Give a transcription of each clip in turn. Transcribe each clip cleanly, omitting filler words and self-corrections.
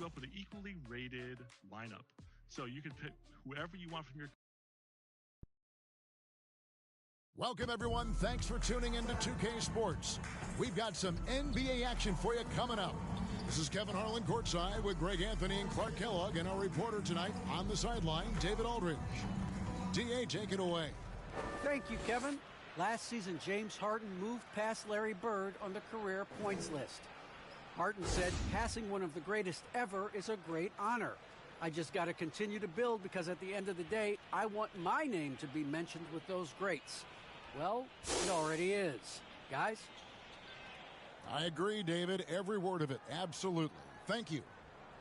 you up with an equally rated lineup. So you can pick whoever you want from your. Welcome, everyone. Thanks for tuning in to 2K Sports. We've got some NBA action for you coming up. This is Kevin Harlan courtside with Greg Anthony and Clark Kellogg, and our reporter tonight on the sideline, David Aldridge. DA, take it away. Thank you, Kevin. Last season, James Harden moved past Larry Bird on the career points list. Harden said, passing one of the greatest ever is a great honor. I just got to continue to build because at the end of the day, I want my name to be mentioned with those greats. Well, it already is. Guys? I agree, David. Every word of it. Absolutely. Thank you.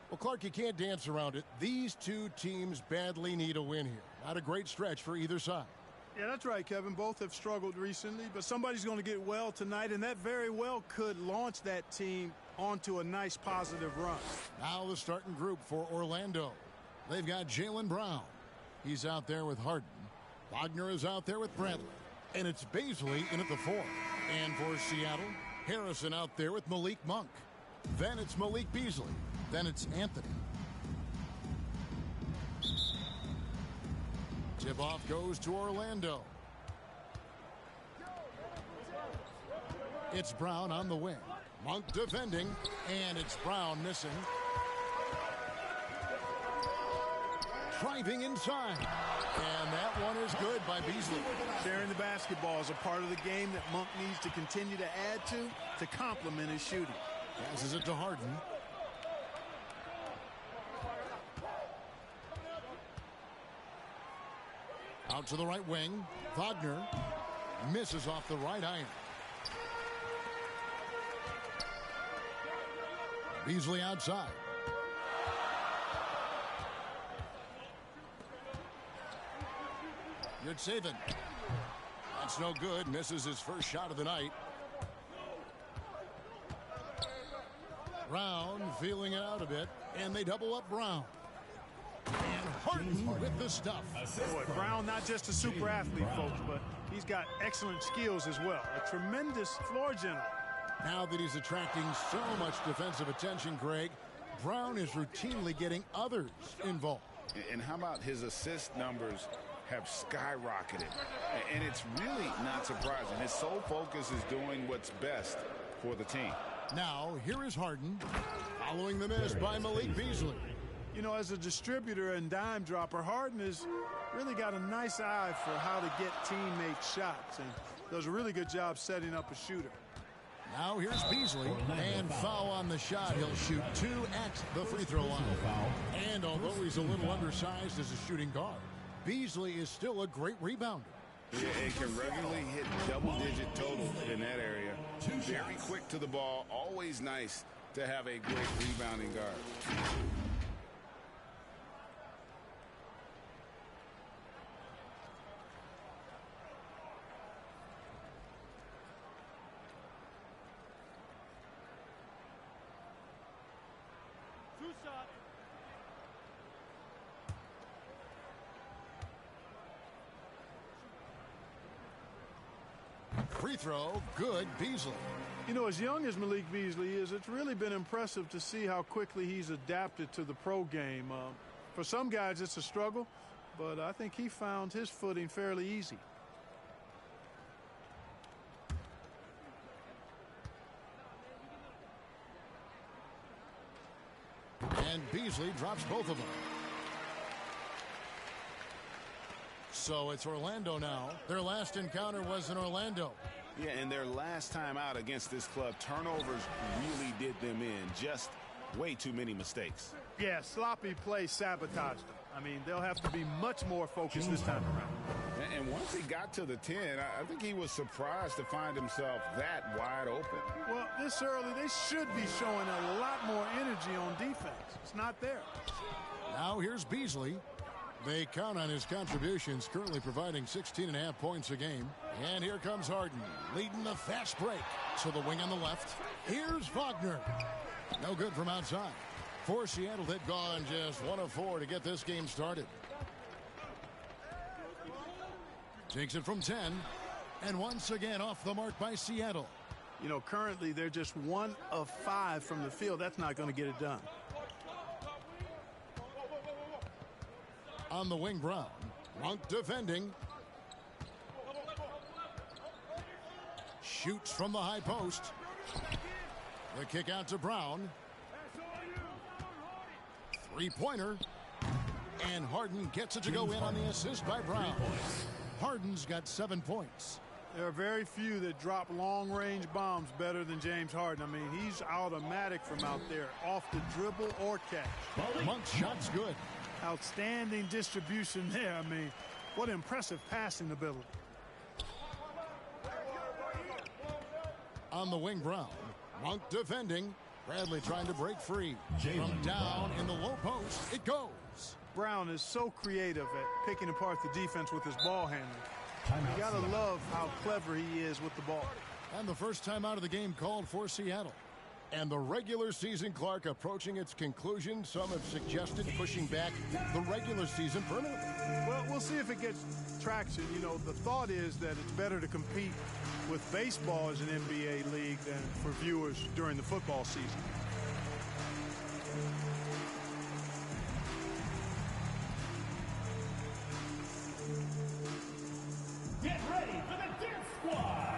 Well, Clark, you can't dance around it. These two teams badly need a win here. Not a great stretch for either side. Yeah, that's right, Kevin. Both have struggled recently, but somebody's going to get well tonight, and that very well could launch that team onto a nice positive run. Now the starting group for Orlando. They've got Jaylen Brown. He's out there with Harden. Wagner is out there with Bradley. And it's Baisley in at the 4. And for Seattle, Harrison out there with Malik Monk. Then it's Malik Beasley. Then it's Anthony. Tip-off goes to Orlando. It's Brown on the wing. Monk defending, and it's Brown missing. Driving inside. And that one is good by Beasley. Sharing the basketball is a part of the game that Monk needs to continue to add to complement his shooting. Passes it to Harden. Out to the right wing. Wagner misses off the right iron. Beasley outside. Yurtseven. That's no good. Misses his first shot of the night. Brown feeling it out a bit. And they double up Brown. And Harden with the stuff. Boy, Brown not just a super athlete, folks, but he's got excellent skills as well. A tremendous floor general. Now that he's attracting so much defensive attention, Greg, Brown is routinely getting others involved. And how about his assist numbers have skyrocketed? And it's really not surprising. His sole focus is doing what's best for the team. Now, here is Harden, following the miss by Malik Beasley. You know, as a distributor and dime dropper, Harden has really got a nice eye for how to get teammates shots, and does a really good job setting up a shooter. Now here's Beasley, and foul on the shot. He'll shoot 2 at the free throw line. And although he's a little undersized as a shooting guard, Beasley is still a great rebounder. Yeah, and can regularly hit double-digit totals in that area. Very quick to the ball. Always nice to have a great rebounding guard. Free throw, good, Beasley. You know, as young as Malik Beasley is, it's really been impressive to see how quickly he's adapted to the pro game. For some guys, it's a struggle, but I think he found his footing fairly easy. And Beasley drops both of them. So it's Orlando now. Their last encounter was in Orlando. Yeah, and their last time out against this club, turnovers really did them in. Just way too many mistakes. Yeah, sloppy play sabotaged them. I mean, they'll have to be much more focused this time around. And once he got to the 10, I think he was surprised to find himself that wide open. Well, this early, they should be showing a lot more energy on defense. It's not there. Now here's Beasley. They count on his contributions, currently providing 16.5 points a game. And here comes Harden, leading the fast break. To the wing on the left. Here's Wagner. No good from outside. For Seattle, they've gone just 1 of 4 to get this game started. Takes it from 10. And once again off the mark by Seattle. You know, currently they're just 1 of 5 from the field. That's not going to get it done. On the wing, Brown. Monk defending. Shoots from the high post. The kick out to Brown. Three-pointer. And Harden gets it to go in on the assist by Brown. Harden's got 7 points. There are very few that drop long-range bombs better than James Harden. I mean, he's automatic from out there, off the dribble or catch. Monk's shot's good. Outstanding distribution there. I mean, what impressive passing ability. On the wing, Brown. Monk defending. Bradley trying to break free. From down in the low post, it goes. Brown is so creative at picking apart the defense with his ball handling. You gotta love how clever he is with the ball. And the first time out of the game called for Seattle. And the regular season, Clark, approaching its conclusion. Some have suggested pushing back the regular season permanently. Well, we'll see if it gets traction. You know, the thought is that it's better to compete with baseball as an NBA league than for viewers during the football season. Get ready for the Dance Squad!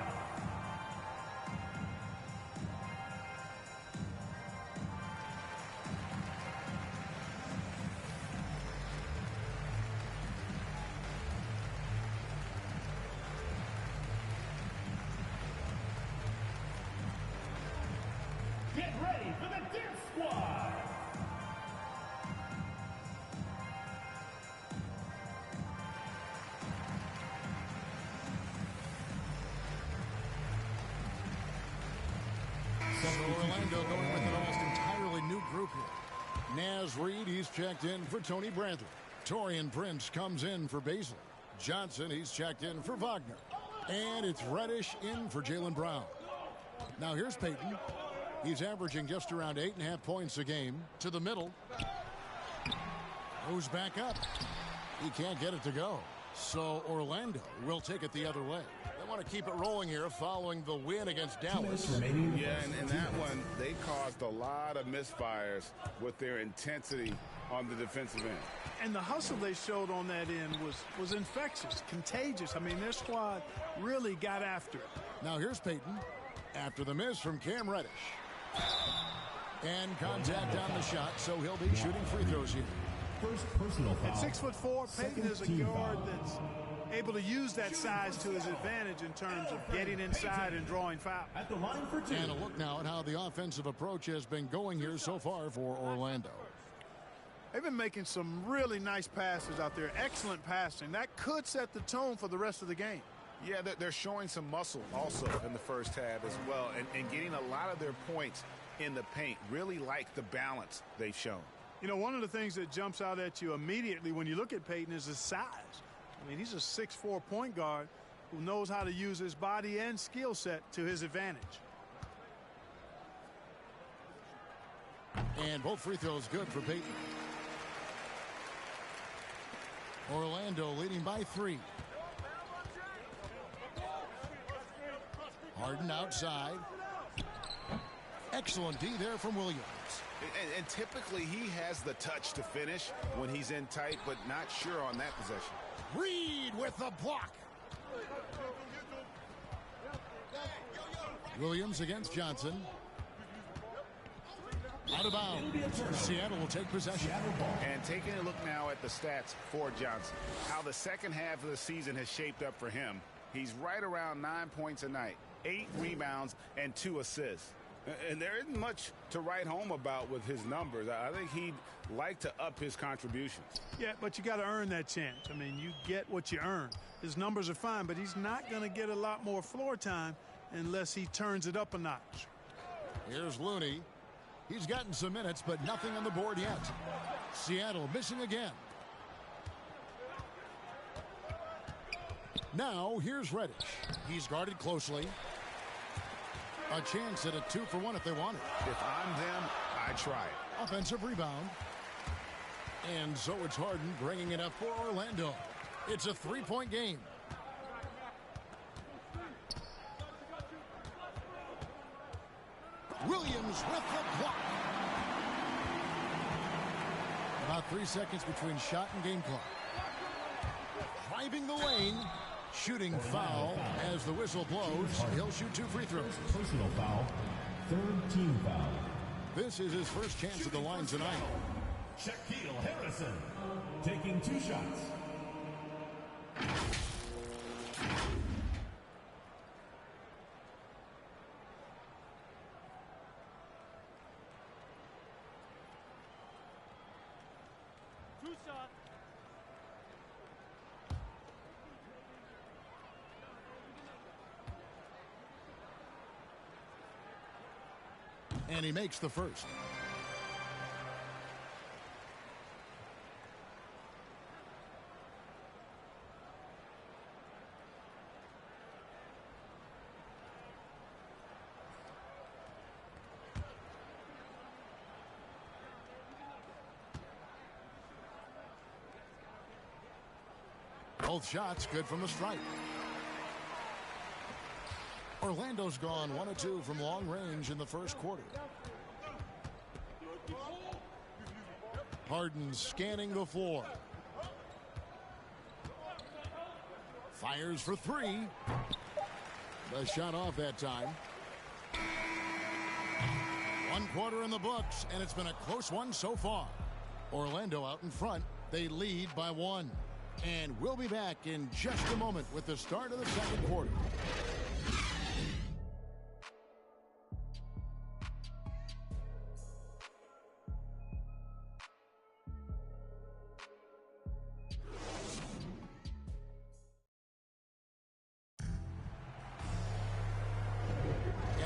Get ready for the Dance Squad! So Orlando going with an almost entirely new group here. Naz Reid, he's checked in for Tony Bradley. Torian Prince comes in for Baisley. Johnson, he's checked in for Wagner. And it's Reddish in for Jaylen Brown. Now here's Payton. He's averaging just around 8.5 points a game. To the middle. Goes back up. He can't get it to go. So Orlando will take it the other way. They want to keep it rolling here following the win against Dallas. Yeah, and in that one, they caused a lot of misfires with their intensity on the defensive end. And the hustle they showed on that end was infectious, contagious. I mean, their squad really got after it. Now here's Payton. After the miss from Cam Reddish. And contact on the shot, so he'll be shooting free throws here. First personal foul. At 6'4", Payton is a guard that's able to use that size to his advantage in terms of getting inside and drawing fouls. At the line for two. And a look now at how the offensive approach has been going here so far for Orlando. They've been making some really nice passes out there. Excellent passing. That could set the tone for the rest of the game. Yeah, they're showing some muscle also in the first half as well, and getting a lot of their points in the paint. Really like the balance they've shown. You know, one of the things that jumps out at you immediately when you look at Payton is his size. I mean, he's a 6'4" point guard who knows how to use his body and skill set to his advantage. And both free throws good for Payton. Orlando leading by 3. Harden outside. Excellent D there from Williams. And typically he has the touch to finish when he's in tight, but not sure on that possession. Reed with the block. Williams against Johnson. Out of bounds. Seattle will take possession. And taking a look now at the stats for Johnson, how the second half of the season has shaped up for him. He's right around 9 points a night, 8 rebounds, and 2 assists. And there isn't much to write home about with his numbers. I think he'd like to up his contributions. Yeah, but you got to earn that chance. I mean, you get what you earn. His numbers are fine, but he's not going to get a lot more floor time unless he turns it up a notch. Here's Looney. He's gotten some minutes, but nothing on the board yet. Seattle missing again. Now, here's Reddish. He's guarded closely. A chance at a 2-for-1 if they want it. If I'm them, I try it. Offensive rebound. And so it's Harden bringing it up for Orlando. It's a 3-point game. Williams with the block. About 3 seconds between shot and game clock. Driving the lane. Shooting foul as the whistle blows. He'll shoot 2 free throws. Personal foul. Third team foul. This is his first chance at the line tonight. Shaquille Harrison taking 2 shots. And he makes the first. Both shots good from the stripe. Orlando's gone 1 of 2 from long range in the first quarter. Harden scanning the floor. Fires for 3. The shot off that time. 1 quarter in the books, and it's been a close one so far. Orlando out in front. They lead by 1. And we'll be back in just a moment with the start of the second quarter.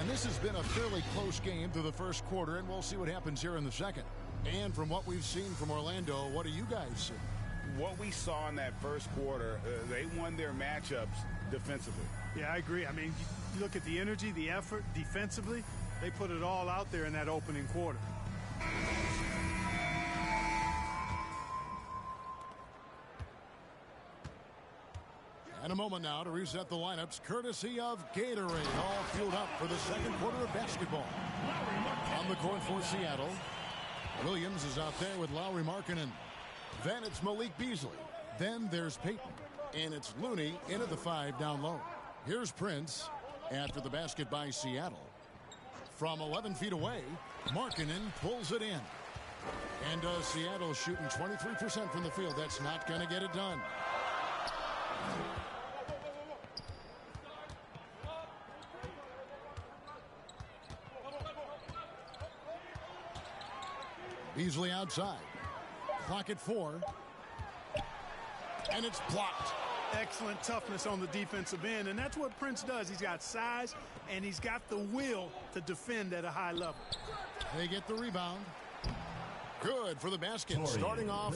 This has been a fairly close game through the first quarter, and we'll see what happens here in the second. And from what we've seen from Orlando, what do you guys see? What we saw in that first quarter, they won their matchups defensively. Yeah, I agree. I mean, you look at the energy, the effort defensively, they put it all out there in that opening quarter. And a moment now to reset the lineups, courtesy of Gatorade, all fueled up for the second quarter of basketball. On the court for Seattle, Williams is out there with Lauri Markkanen. Then it's Malik Beasley. Then there's Payton. And it's Looney in at the 5 down low. Here's Prince after the basket by Seattle. From 11 feet away, Markkanen pulls it in. And Seattle shooting 23% from the field. That's not going to get it done. Beasley outside. Clock at 4. And it's blocked. Excellent toughness on the defensive end, and that's what Prince does. He's got size, and he's got the will to defend at a high level. They get the rebound. Good for the basket. Starting off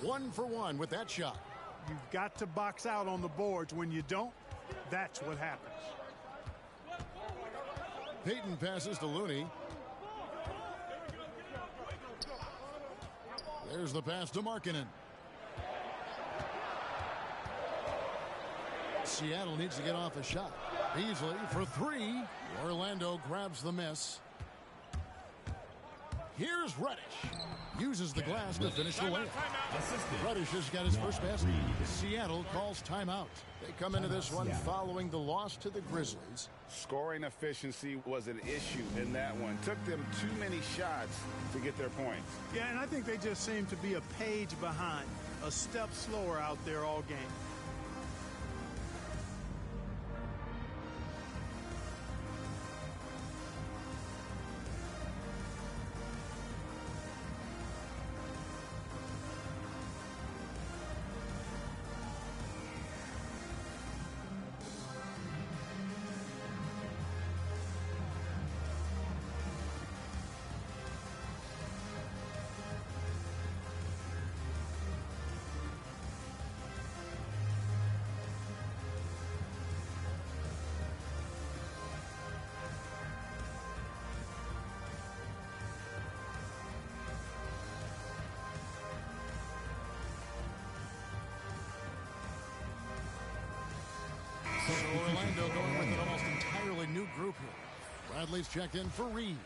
1 for 1 with that shot. You've got to box out on the boards. When you don't, that's what happens. Payton passes to Looney. There's the pass to Markkanen. Seattle needs to get off a shot. Beasley for 3. Orlando grabs the miss. Here's Reddish. Uses the glass to finish the layup. Reddish has got his first basket. Seattle calls timeout. They come into this one following the loss to the Grizzlies. Scoring efficiency was an issue in that one. Took them too many shots to get their points. Yeah, and I think they just seem to be a page behind, a step slower out there all game. So Orlando going with an almost entirely new group here. Bradley's checked in for Reed.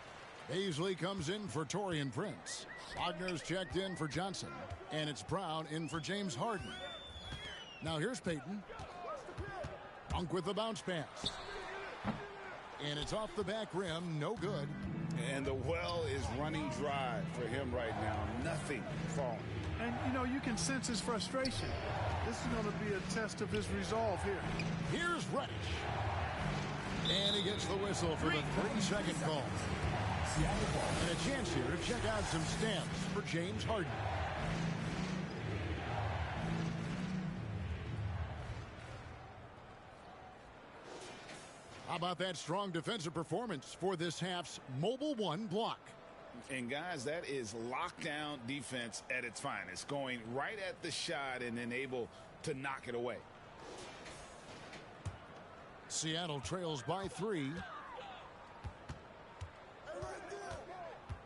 Beasley comes in for Taurean Prince. Wagner's checked in for Johnson. And it's Brown in for James Harden. Now here's Payton. Monk with the bounce pass. And it's off the back rim. No good. And the well is running dry for him right now. Nothing falling. And, you know, you can sense his frustration. This is going to be a test of his resolve here. Here's Reddish. And he gets the whistle for the 3-second call. And a chance here to check out some stamps for James Harden. How about that strong defensive performance for this half's Mobile One block? And guys, that is lockdown defense at its finest. Going right at the shot and then able to knock it away. Seattle trails by 3.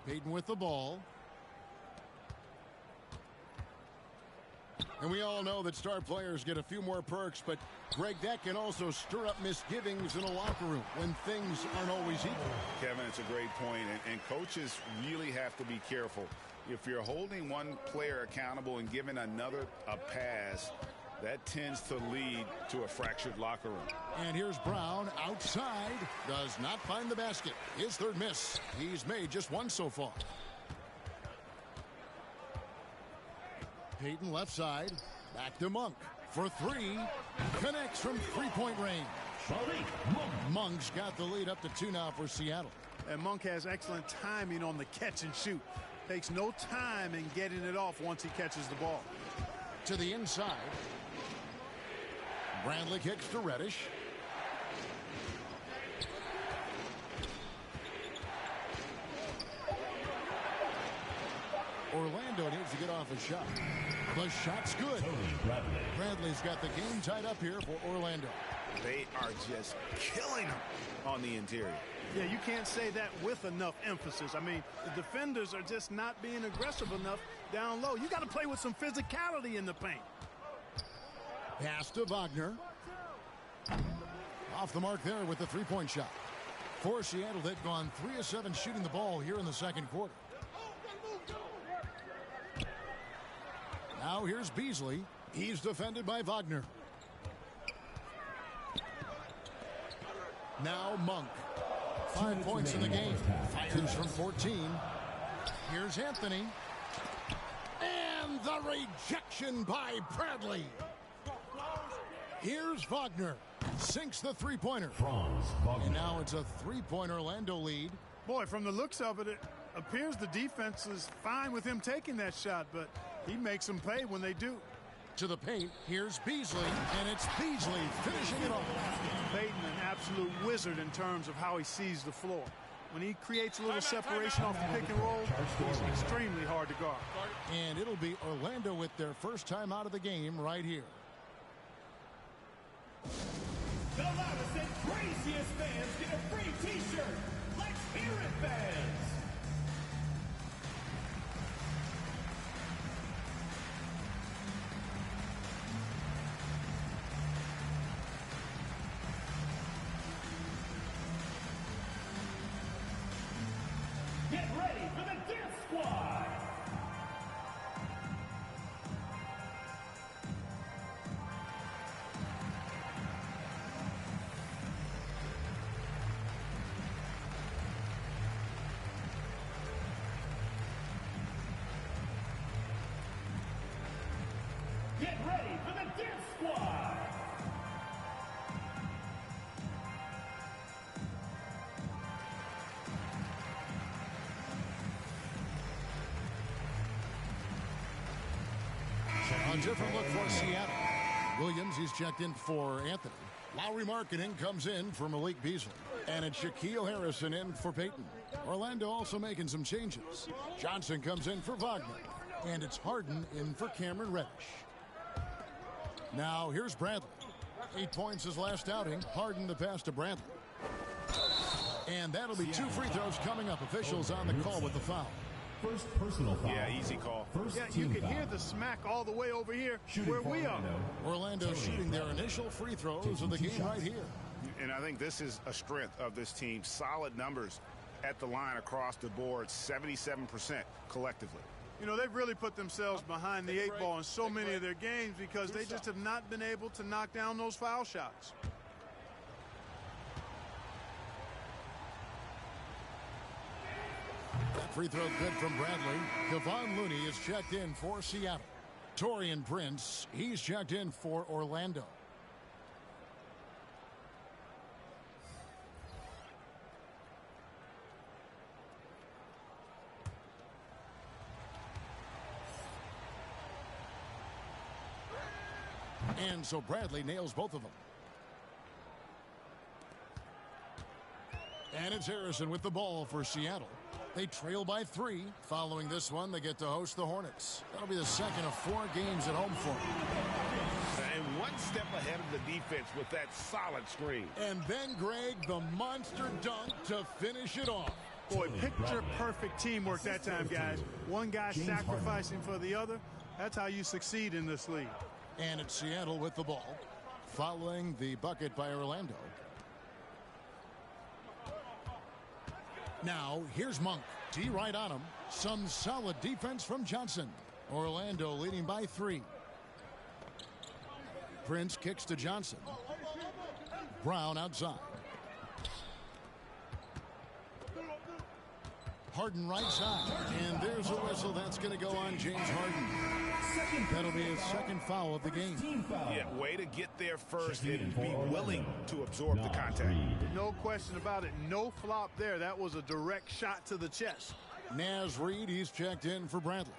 Payton with the ball. And we all know that star players get a few more perks, but Greg, that can also stir up misgivings in a locker room when things aren't always equal. Kevin, it's a great point, and coaches really have to be careful. If you're holding one player accountable and giving another a pass, that tends to lead to a fractured locker room. And here's Brown outside. Does not find the basket. His third miss. He's made just one so far. Payton left side. Back to Monk for 3. Connects from three-point range. Monk's got the lead up to 2 now for Seattle. And Monk has excellent timing on the catch and shoot. Takes no time in getting it off once he catches the ball. To the inside. Bradley kicks to Reddish. Orlando needs to get off a shot. The shot's good. Bradley's got the game tied up here for Orlando. They are just killing him on the interior. Yeah, you can't say that with enough emphasis. I mean, the defenders are just not being aggressive enough down low. You got to play with some physicality in the paint. Pass to Wagner. Off the mark there with the three-point shot. For Seattle, they've gone 3 of 7 shooting the ball here in the second quarter. Now here's Beasley. He's defended by Wagner. Now Monk. 5 points in the game. Fires from 14. Here's Anthony. And the rejection by Bradley. Here's Wagner. Sinks the three-pointer. And now it's a 3-point Orlando lead. Boy, from the looks of it, it appears the defense is fine with him taking that shot, but he makes them pay when they do. To the paint, here's Beasley, and it's Beasley finishing it off. Payton, an absolute wizard in terms of how he sees the floor. When he creates a little separation off the pick and roll, he's extremely hard to guard. And it'll be Orlando with their first time out of the game right here. The loudest and craziest fans get a free t-shirt. Let's hear it, fans. Get ready for the Dance Squad. Get ready for the Dance Squad! A different look for Seattle. Williams, he's checked in for Anthony. Lowry Marketing comes in for Malik Beasley. And it's Shaquille Harrison in for Payton. Orlando also making some changes. Johnson comes in for Wagner. And it's Harden in for Cameron Reddish. Now here's Bradley. 8 points his last outing. Harden the pass to Bradley. And that'll be 2 free throws coming up. Officials on the call with the foul. First personal foul. Yeah, easy call. First Yeah, team you can foul. hear the smack all the way over here where we are. Orlando shooting their initial free throws of the game right here. And I think this is a strength of this team. Solid numbers at the line across the board, 77% collectively. You know, they've really put themselves behind the 8 ball in so many of their games because they just have not been able to knock down those foul shots. That free throw good from Bradley. Kevon Looney is checked in for Seattle. Taurean Prince, he's checked in for Orlando. And so Bradley nails both of them. And it's Harrison with the ball for Seattle. They trail by 3. Following this one, they get to host the Hornets. That'll be the second of 4 games at home for them. And one step ahead of the defense with that solid screen. And then, Greg, the monster dunk to finish it off. Boy, picture-perfect teamwork that time, guys. One guy sacrificing for the other. That's how you succeed in this league. And it's Seattle with the ball, following the bucket by Orlando. Now, here's Monk. D right on him. Some solid defense from Johnson. Orlando leading by 3. Prince kicks to Johnson. Brown outside. Harden right side. And there's a whistle. That's going to go on James Harden. That'll be his second foul of the game. Yeah, way to get there first and be willing to absorb the contact. No question about it. No flop there. That was a direct shot to the chest. Naz Reid, he's checked in for Bradley.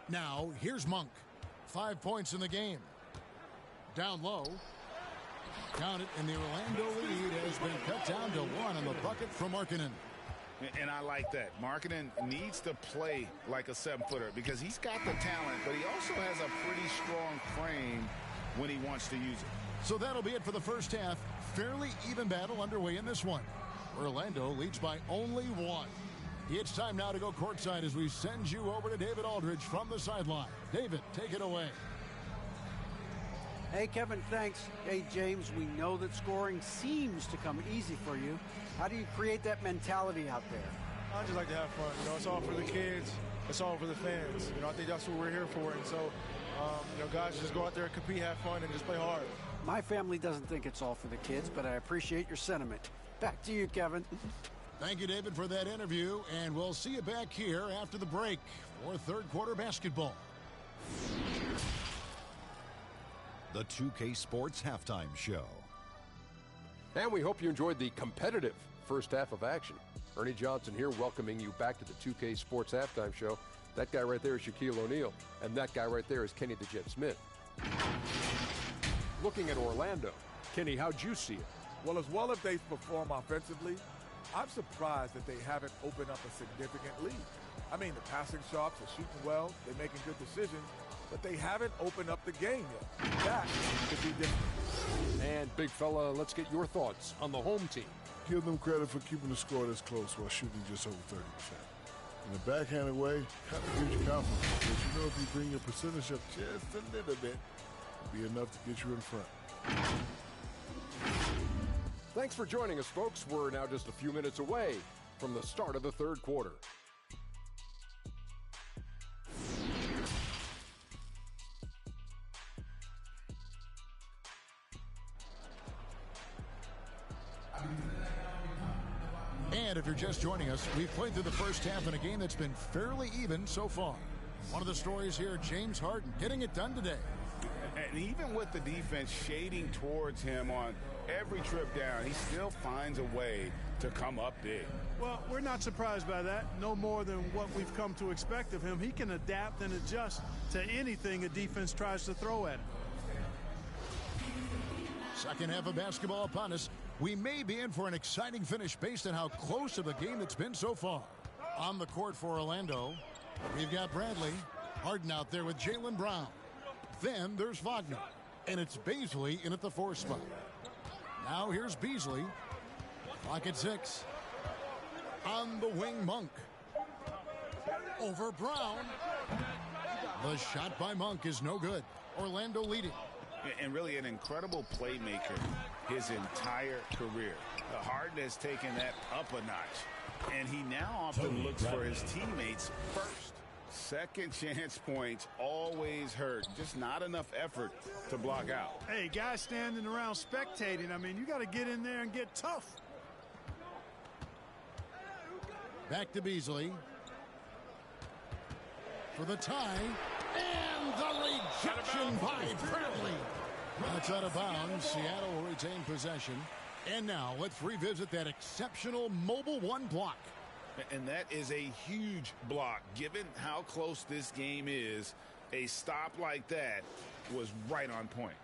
Now, here's Monk. 5 points in the game. Down low. Count it, and the Orlando lead has been cut down to 1 on the bucket from Markkanen. And I like that. Markkanen needs to play like a 7-footer because he's got the talent, but he also has a pretty strong frame when he wants to use it. So that'll be it for the first half. Fairly even battle underway in this one. Orlando leads by only 1. It's time now to go courtside as we send you over to David Aldridge from the sideline. David, take it away. Hey, Kevin, thanks. Hey, James, we know that scoring seems to come easy for you. How do you create that mentality out there? I just like to have fun. You know, it's all for the kids. It's all for the fans. You know, I think that's what we're here for. And so, you know, guys, just go out there and compete, have fun, and just play hard. My family doesn't think it's all for the kids, but I appreciate your sentiment. Back to you, Kevin. Thank you, David, for that interview, and we'll see you back here after the break for third quarter basketball. The 2K Sports Halftime Show. And we hope you enjoyed the competitive first half of action. Ernie Johnson here welcoming you back to the 2K Sports Halftime Show. That guy right there is Shaquille O'Neal, and that guy right there is Kenny the Jet Smith. Looking at Orlando, Kenny, how'd you see it? Well, as well as they perform offensively, I'm surprised that they haven't opened up a significant lead. I mean, the passing shots are shooting well, they're making good decisions, but they haven't opened up the game yet. That could be different. And, big fella, let's get your thoughts on the home team. Give them credit for keeping the score this close while shooting just over 30%. In a backhanded way, kind of gives you confidence. But you know if you bring your percentage up just a little bit, it'll be enough to get you in front. Thanks for joining us, folks. We're now just a few minutes away from the start of the third quarter. And if you're just joining us, we've played through the first half in a game that's been fairly even so far. One of the stories here, James Harden getting it done today. And even with the defense shading towards him on every trip down, he still finds a way to come up big. Well, we're not surprised by that. No more than what we've come to expect of him. He can adapt and adjust to anything a defense tries to throw at him. Second half of basketball upon us. We may be in for an exciting finish based on how close of a game it's been so far. On the court for Orlando, we've got Bradley. Harden out there with Jaylen Brown. Then there's Wagner. And it's Beasley in at the 4 spot. Now here's Beasley. Clock at 6. On the wing, Monk. Over Brown. The shot by Monk is no good. Orlando leading. And really an incredible playmaker. his entire career. Harden has taken that up a notch, and he now often looks for his teammates first. Second chance points always hurt. Just not enough effort to block out. Hey, guys standing around spectating, I mean, you got to get in there and get tough. Back to Beasley. For the tie. And the rejection by Bradley. That's out of bounds. Seattle will retain possession. And now let's revisit that exceptional mobile one block. And that is a huge block. Given how close this game is, a stop like that was right on point.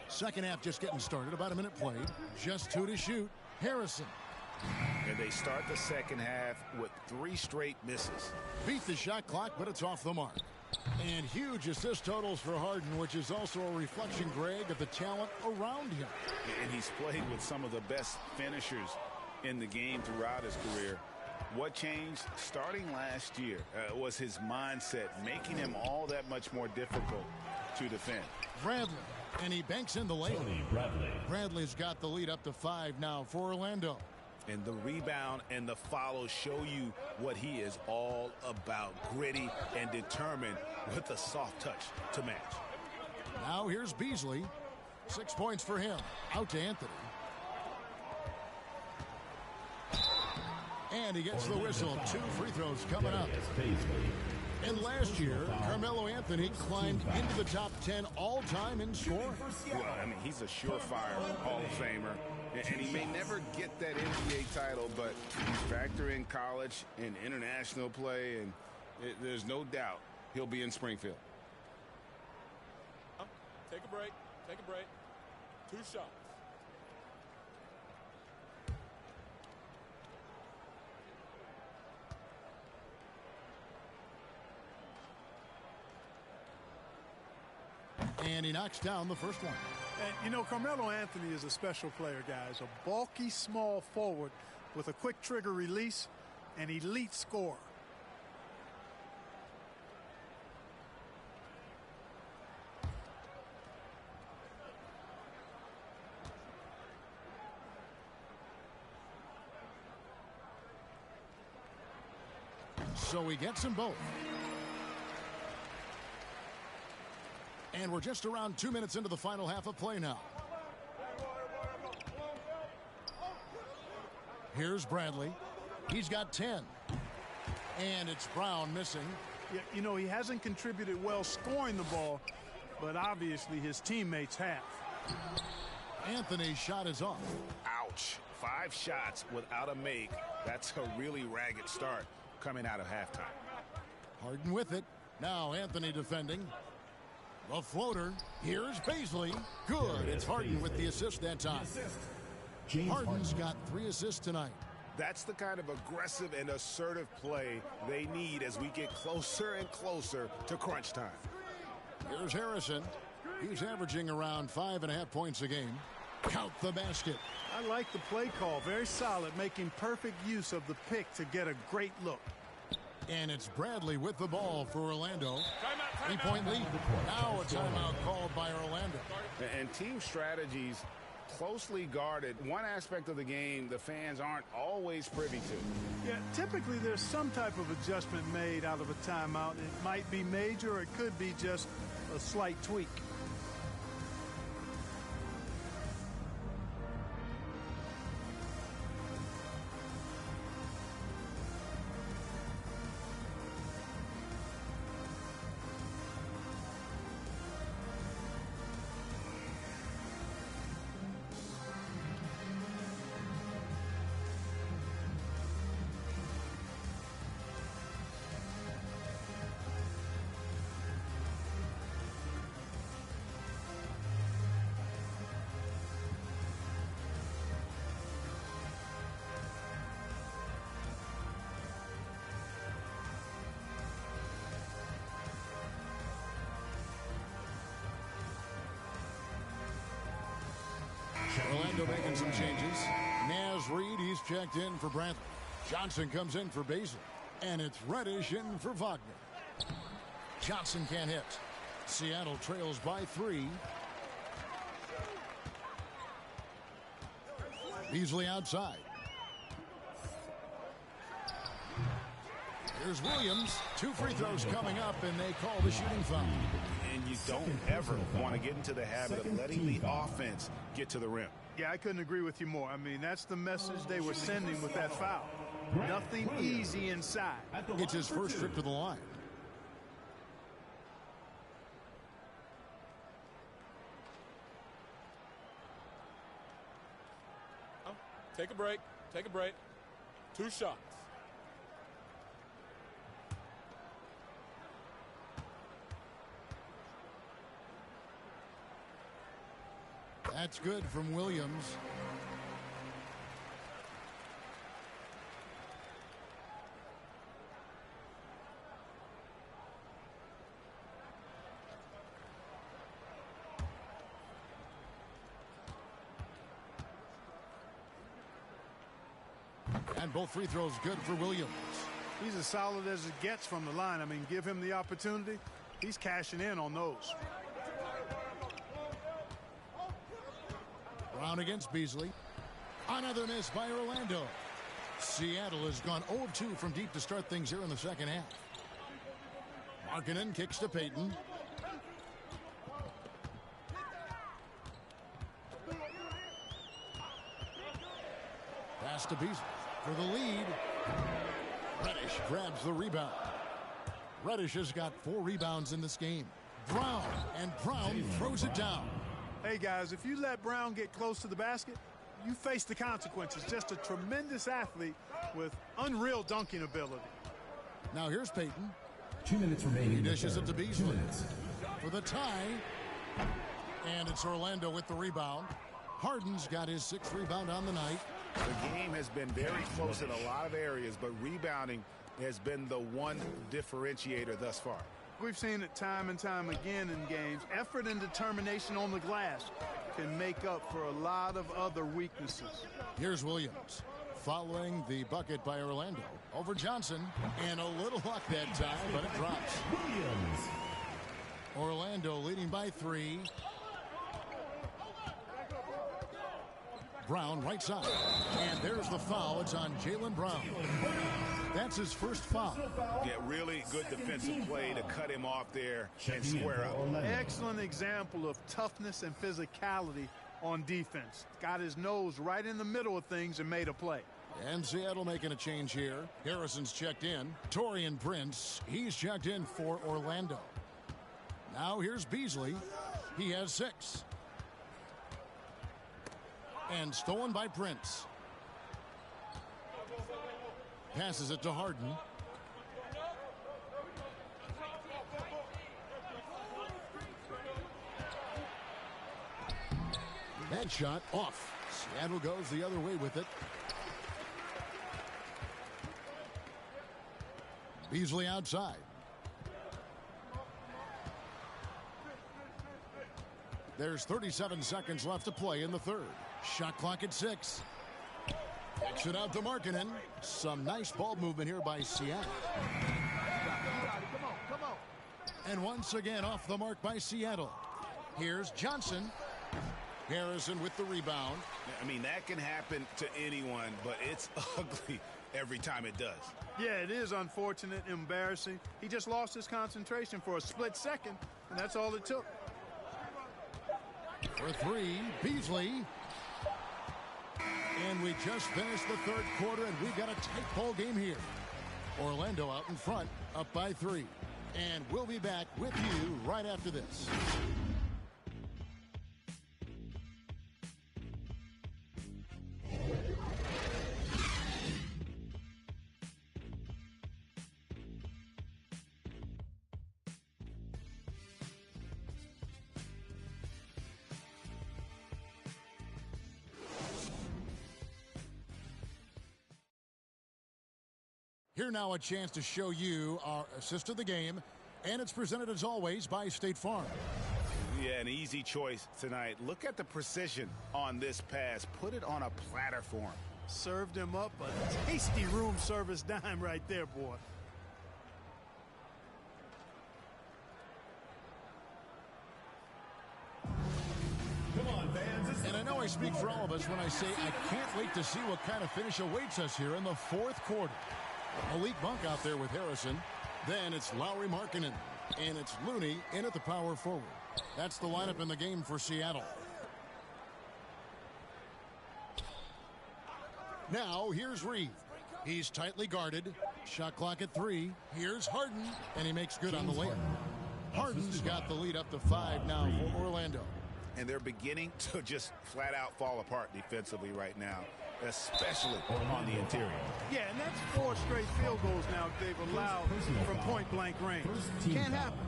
Second half just getting started. About a minute played. Just 2 to shoot. Harrison. And they start the second half with 3 straight misses. Beat the shot clock, but it's off the mark. And huge assist totals for Harden, which is also a reflection, Greg, of the talent around him. And he's played with some of the best finishers in the game throughout his career. What changed starting last year was his mindset, making him all that much more difficult to defend. Bradley, and he banks in the lane. Bradley's got the lead up to 5 now for Orlando. And the rebound and the follow show you what he is all about. Gritty and determined with a soft touch to match. Now here's Beasley. 6 points for him. Out to Anthony. And he gets the whistle. 2 free throws coming up. And last year, Carmelo Anthony climbed into the top 10 all-time in scoring. Well, I mean, he's a surefire Hall of Famer. And he may never get that NBA title, but you factor in college and international play, and there's no doubt he'll be in Springfield. Take a break. Take a break. 2 shots. And he knocks down the first one. And, you know, Carmelo Anthony is a special player, guys. A bulky, small forward with a quick trigger release, an elite scorer. So he gets them both. And we're just around 2 minutes into the final half of play now. Here's Bradley. He's got 10. And it's Brown missing. Yeah, you know, he hasn't contributed well scoring the ball, but obviously his teammates have. Anthony's shot is off. Ouch. 5 shots without a make. That's a really ragged start coming out of halftime. Harden with it. Now Anthony defending. The floater. Here's Beasley. Good. It's Harden with the assist that time. Harden's got 3 assists tonight. That's the kind of aggressive and assertive play they need as we get closer and closer to crunch time. Here's Harrison. He's averaging around 5.5 points a game. Count the basket. I like the play call. Very solid, making perfect use of the pick to get a great look. And it's Bradley with the ball for Orlando. 3-point lead. Now a timeout called by Orlando. And team strategies closely guarded. One aspect of the game the fans aren't always privy to. Yeah, typically there's some type of adjustment made out of a timeout. It might be major or it could be just a slight tweak. Orlando making some changes. Naz Reid, he's checked in for Bradley. Johnson comes in for Beasley. And it's Reddish in for Wagner. Johnson can't hit. Seattle trails by 3. Beasley outside. Here's Williams. 2 free throws coming up, and they call the shooting foul. And you don't ever want to get into the habit of letting the offense get to the rim. Yeah, I couldn't agree with you more. I mean, that's the message they were sending with that foul. Nothing easy inside. It's his first trip to the line. Take a break. Take a break. 2 shots. That's good from Williams. And both free throws good for Williams. He's as solid as it gets from the line. I mean, give him the opportunity. He's cashing in on those. Brown against Beasley. Another miss by Orlando. Seattle has gone 0-2 from deep to start things here in the second half. Markkanen kicks to Payton. Pass to Beasley for the lead. Reddish grabs the rebound. Reddish has got 4 rebounds in this game. Brown, and Brown throws it down. Hey, guys, if you let Brown get close to the basket, you face the consequences. Just a tremendous athlete with unreal dunking ability. Now here's Payton. 2 minutes remaining. He dishes it to Beasley for the tie. And it's Orlando with the rebound. Harden's got his 6th rebound on the night. The game has been very close in a lot of areas, but rebounding has been the one differentiator thus far. We've seen it time and time again in games. Effort and determination on the glass can make up for a lot of other weaknesses. Here's Williams following the bucket by Orlando over Johnson, and a little luck that time, but it drops. Williams. Orlando leading by 3. Brown right side, and there's the foul. It's on Jaylen Brown. That's his first foul. Yeah, really good defensive play to cut him off there and square up. Excellent example of toughness and physicality on defense. Got his nose right in the middle of things and made a play. And Seattle making a change here. Harrison's checked in. Taurean Prince, he's checked in for Orlando. Now here's Beasley. He has 6. And stolen by Prince. Passes it to Harden. That shot off. Seattle goes the other way with it. Beasley outside. There's 37 seconds left to play in the third. Shot clock at 6. Kicks it out to Markkanen. Some nice ball movement here by Seattle. Come on. And once again off the mark by Seattle. Here's Johnson. Harrison with the rebound. I mean, that can happen to anyone, but it's ugly every time it does. Yeah, it is unfortunate, embarrassing. He just lost his concentration for a split second, and that's all it took. For 3, Beasley. And we just finished the third quarter, and we've got a tight ball game here. Orlando out in front, up by 3. And we'll be back with you right after this. Here now a chance to show you our assist of the game, and it's presented as always by State Farm. Yeah, an easy choice tonight. Look at the precision on this pass. Put it on a platter for him. Served him up a tasty room service dime right there, boy. Come on, fans. And I know I speak for all of us when I say I can't wait to see what kind of finish awaits us here in the fourth quarter. Malik Monk out there with Harrison. Then it's Lauri Markkanen. And it's Looney in at the power forward. That's the lineup in the game for Seattle. Now here's Reed. He's tightly guarded. Shot clock at 3. Here's Harden. And he makes good on the layup. Harden's got the lead up to 5 now for Orlando. And they're beginning to just flat out fall apart defensively right now, especially on the interior. Yeah, and that's 4 straight field goals now they've allowed from point-blank range. Can't happen.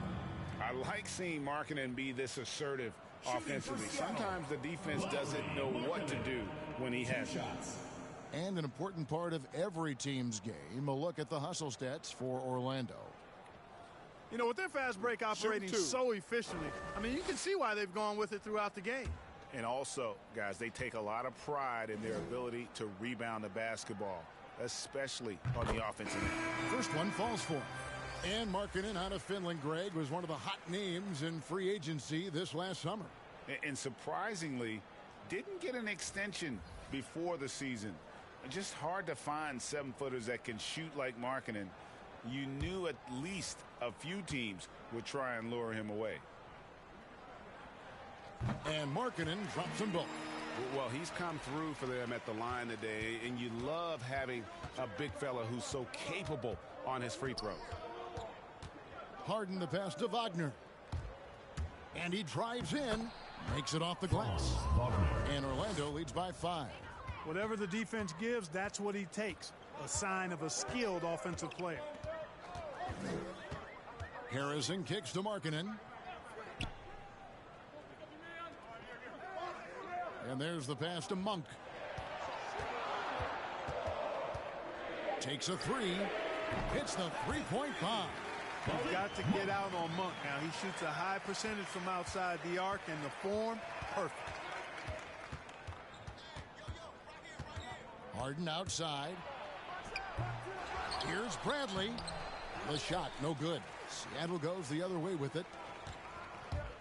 I like seeing Markkanen be this assertive offensively. Sometimes the defense doesn't know what to do when he has it. And an important part of every team's game, a look at the hustle stats for Orlando. You know, with their fast break operating so efficiently, I mean, you can see why they've gone with it throughout the game. And also, guys, they take a lot of pride in their ability to rebound the basketball, especially on the offensive end. First one falls for him. And Markkanen out of Finland, Greg, was one of the hot names in free agency this last summer. And surprisingly, didn't get an extension before the season. Just hard to find 7-footers that can shoot like Markkanen. You knew at least a few teams would try and lure him away. And Markkanen drops them both. Well, he's come through for them at the line today, and you love having a big fella who's so capable on his free throw. Harden the pass to Wagner. And he drives in, makes it off the glass. And Orlando leads by 5. Whatever the defense gives, that's what he takes. A sign of a skilled offensive player. Harrison kicks to Markkanen. And there's the pass to Monk. Takes a 3. Hits the three-point bomb. You've got to get out on Monk now. He shoots a high percentage from outside the arc, and the form, perfect. Harden outside. Here's Bradley. The shot, no good. Seattle goes the other way with it.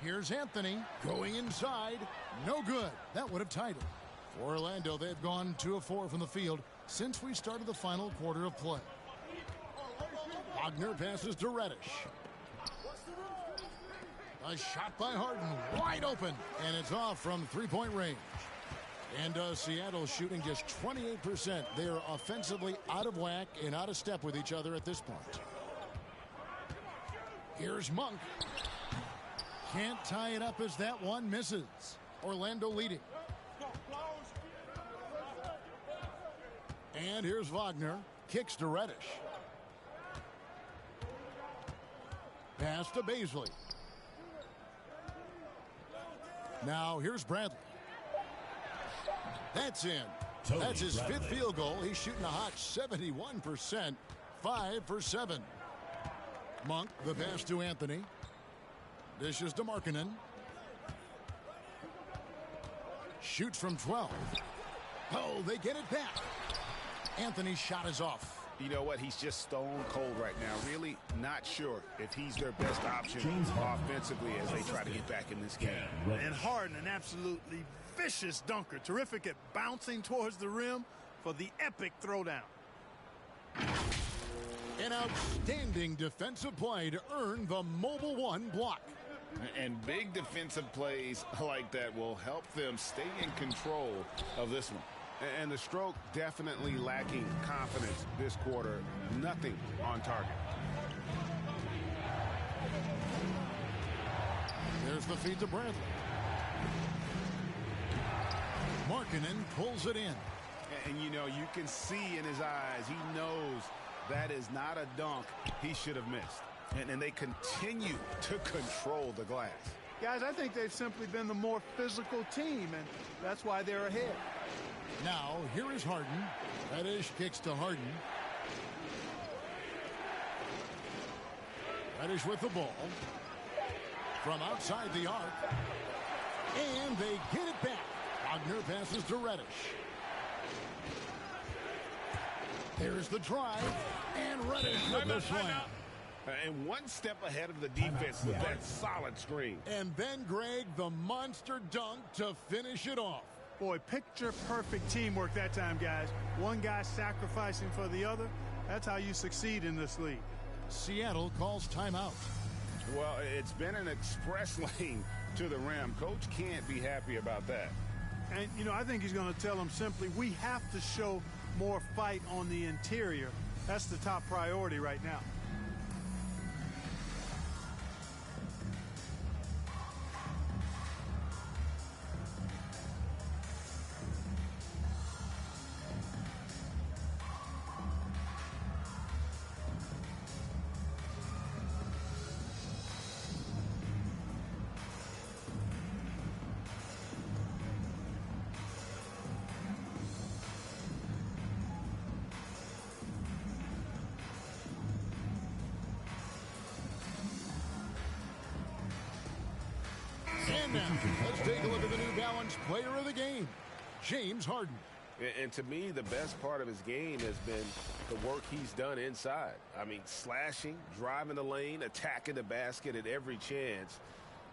Here's Anthony going inside. No good. That would have tied it. For Orlando, they've gone 2 of 4 from the field since we started the final quarter of play. Wagner passes to Reddish. A shot by Harden, wide open, and it's off from three-point range. And Seattle shooting just 28%. They are offensively out of whack and out of step with each other at this point. Here's Monk. Can't tie it up as that one misses. Orlando leading. And here's Wagner. Kicks to Reddish. Pass to Beasley. Now here's Bradley. That's in. That's his 5th field goal. He's shooting a hot 71%. 5 for 7. Monk, the pass to Anthony. Dishes to Markkanen. Shoots from 12. Oh, they get it back. Anthony's shot is off. You know what? He's just stone cold right now. Really not sure if he's their best option offensively as they try to get back in this game. And Harden, an absolutely vicious dunker. Terrific at bouncing towards the rim for the epic throwdown. An outstanding defensive play to earn the Mobile One block. And big defensive plays like that will help them stay in control of this one. And the stroke definitely lacking confidence this quarter. Nothing on target. There's the feed to Bradley. Markkanen pulls it in. And you know, you can see in his eyes, he knows that is not a dunk he should have missed. And they continue to control the glass. Guys, I think they've simply been the more physical team, and that's why they're ahead. Now, here is Harden. Reddish kicks to Harden. Reddish with the ball. From outside the arc. And they get it back. Wagner passes to Reddish. There's the drive, and Reddish with the slam. And one step ahead of the defense with that solid screen. And then, Greg, the monster dunk to finish it off. Boy, picture-perfect teamwork that time, guys. One guy sacrificing for the other. That's how you succeed in this league. Seattle calls timeout. Well, it's been an express lane to the rim. Coach can't be happy about that. And, you know, I think he's going to tell them simply, we have to show more fight on the interior. That's the top priority right now. And now, let's take a look at the New Balance player of the game, James Harden. And to me, the best part of his game has been the work he's done inside. I mean, slashing, driving the lane, attacking the basket at every chance.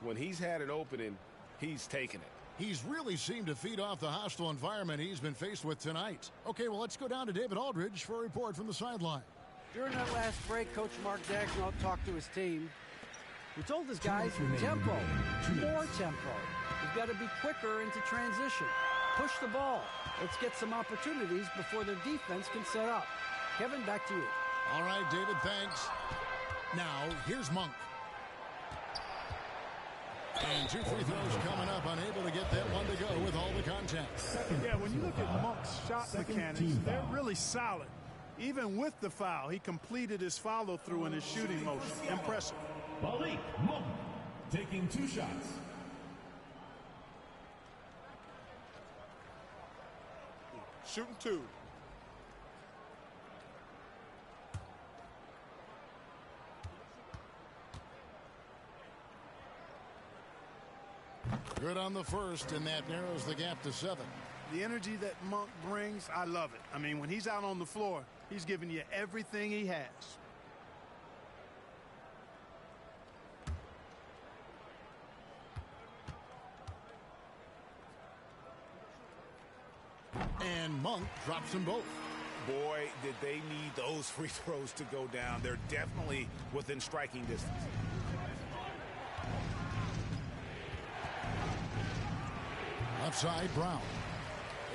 When he's had an opening, he's taken it. He's really seemed to feed off the hostile environment he's been faced with tonight. Okay, well, let's go down to David Aldridge for a report from the sideline. During that last break, Coach Mark Daigneault talked to his team. He told his guys, tempo, more tempo. You've got to be quicker into transition. Push the ball. Let's get some opportunities before their defense can set up. Kevin, back to you. All right, David, thanks. Now, here's Monk. And 2 free throws coming up, unable to get that one to go with all the contact. Yeah, when you look at Monk's shot mechanics, they're really solid. Even with the foul, he completed his follow-through in his shooting motion. Impressive. Malik Monk taking 2 shots. Shooting 2. Good on the first, and that narrows the gap to 7. The energy that Monk brings, I love it. I mean, when he's out on the floor, he's giving you everything he has. And Monk drops them both. Boy, did they need those free throws to go down. They're definitely within striking distance. Left side, Brown.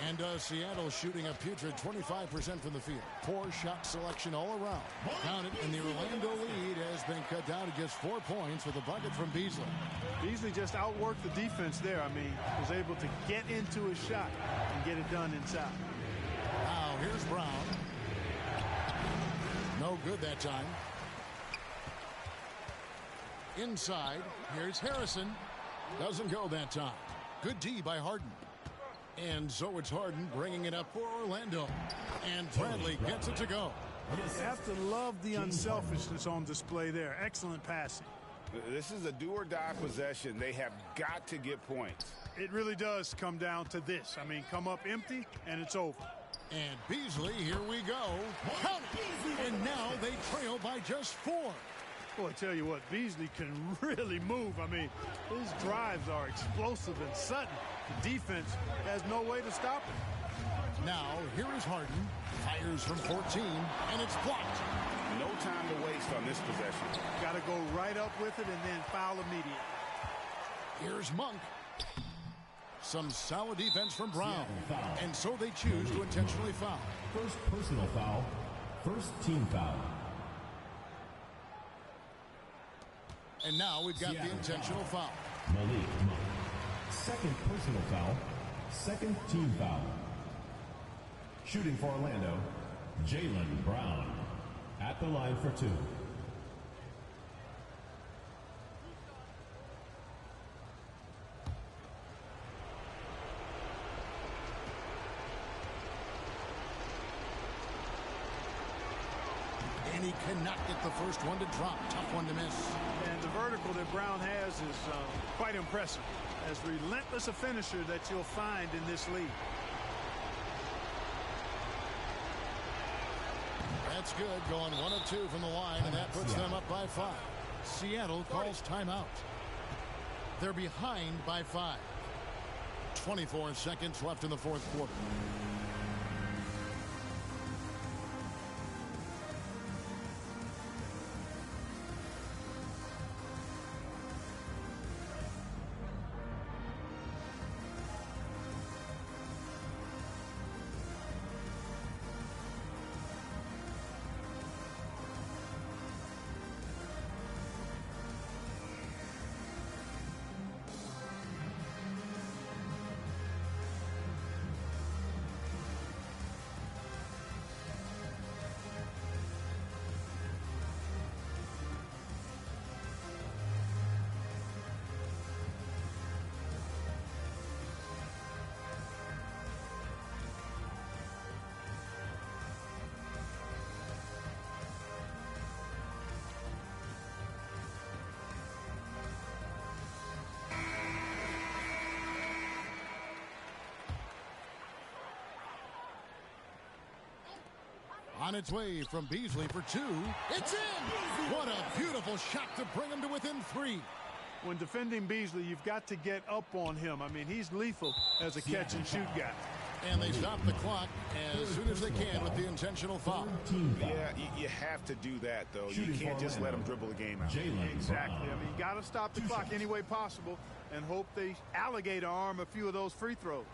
And Seattle shooting a putrid 25% from the field. Poor shot selection all around. Counted, and the Orlando lead has been cut down to just 4 points with a bucket from Beasley. Beasley just outworked the defense there. I mean, was able to get into his shot and get it done inside. Now, here's Brown. No good that time. Inside, here's Harrison. Doesn't go that time. Good D by Harden. And so it's Harden bringing it up for Orlando. And Bradley gets it to go. You have to love the unselfishness on display there. Excellent passing. This is a do-or-die possession. They have got to get points. It really does come down to this. I mean, come up empty, and it's over. And Beasley, here we go. Count it. And now they trail by just 4. Boy, I tell you what, Beasley can really move. I mean, his drives are explosive and sudden. The defense has no way to stop him. Now, here is Harden. Fires from 14, and it's blocked. No time to waste on this possession. Got to go right up with it and then foul immediately. Here's Monk. Some solid defense from Brown. And so they choose to intentionally foul. First personal foul. First team foul. And now we've got the intentional foul. Malik Monk. Second personal foul. Second team foul. Shooting for Orlando, Jaylen Brown. At the line for 2. And he cannot get the first one to drop. Tough one to miss. And the vertical that Brown has is quite impressive. As relentless a finisher that you'll find in this league. That's good. Going 1 of 2 from the line, and that puts them up by 5. Seattle calls timeout. They're behind by 5. 24 seconds left in the fourth quarter. On its way from Beasley for 2. It's in! What a beautiful shot to bring him to within 3. When defending Beasley, you've got to get up on him. I mean, he's lethal as a catch-and-shoot guy. And they stop the clock as soon as they can with the intentional foul. Yeah, you have to do that, though. You can't just let him dribble the game out. Exactly. I mean, you got to stop the clock any way possible and hope they alligator arm a few of those free throws.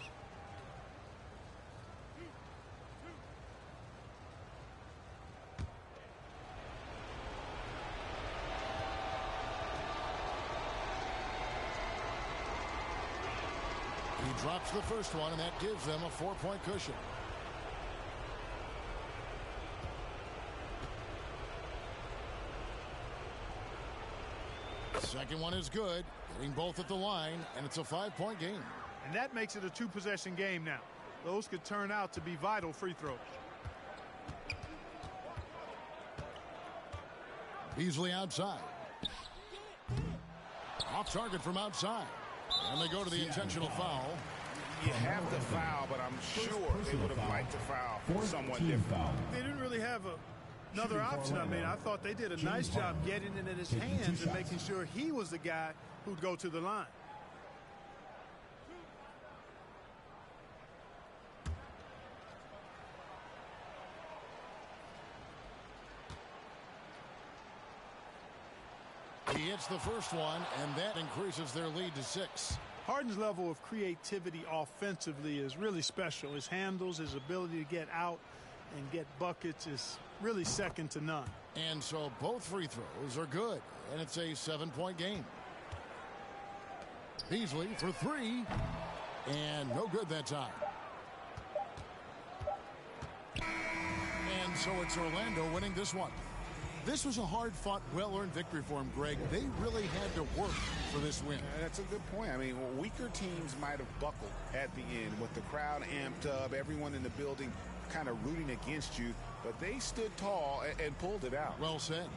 He drops the first one, and that gives them a 4-point cushion. Second one is good, getting both at the line, and it's a 5-point game. And that makes it a 2-possession game now. Those could turn out to be vital free throws. Beasley outside. Off target from outside. And they go to the intentional foul. You have to foul, but I'm sure they would have liked to foul somewhat different. They didn't really have another option. I mean, I thought they did a nice job getting it in his hands and making sure he was the guy who'd go to the line. He hits the first one, and that increases their lead to 6. Harden's level of creativity offensively is really special. His handles, his ability to get out and get buckets is really second to none. And so both free throws are good, and it's a 7-point game. Beasley for 3, and no good that time. And so it's Orlando winning this one. This was a hard-fought, well-earned victory for him, Greg. They really had to work for this win. That's a good point. I mean, weaker teams might have buckled at the end with the crowd amped up, everyone in the building kind of rooting against you, but they stood tall and pulled it out. Well said.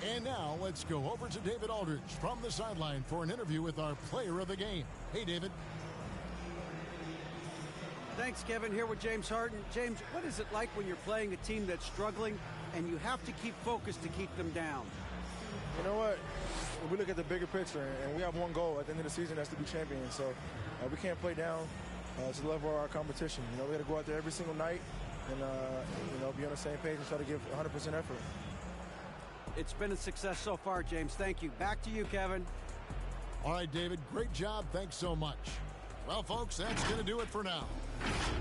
And now let's go over to David Aldridge from the sideline for an interview with our player of the game. Hey, David. Thanks, Kevin. Here with James Harden. James, what is it like when you're playing a team that's struggling and you have to keep focused to keep them down? You know what? We look at the bigger picture, and we have one goal at the end of the season, that's to be champions. So we can't play down to the level of our competition. You know, we got to go out there every single night and, you know, be on the same page and try to give 100% effort. It's been a success so far, James. Thank you. Back to you, Kevin. All right, David. Great job. Thanks so much. Well, folks, that's going to do it for now.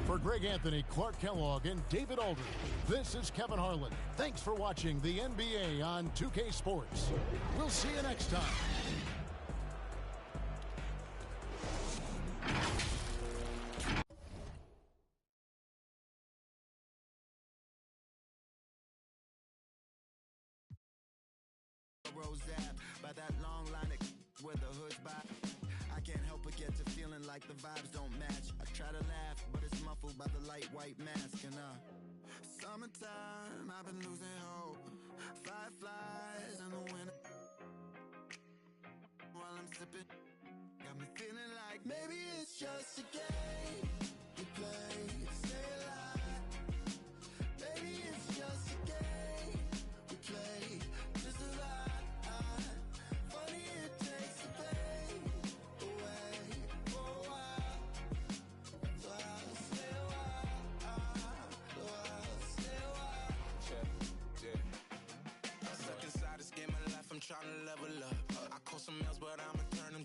For Greg Anthony, Clark Kellogg, and David Aldridge, this is Kevin Harlan. Thanks for watching the NBA on 2K Sports. We'll see you next time. By that long line where the hood's by, I can't help but get to feeling like the vibes don't match. I try to laugh, but it's muffled by the light white mask. And summertime, I've been losing hope. Fireflies in the winter, while I'm sipping, got me feeling like maybe it's just a game we play, stay alive. Maybe it's just a game.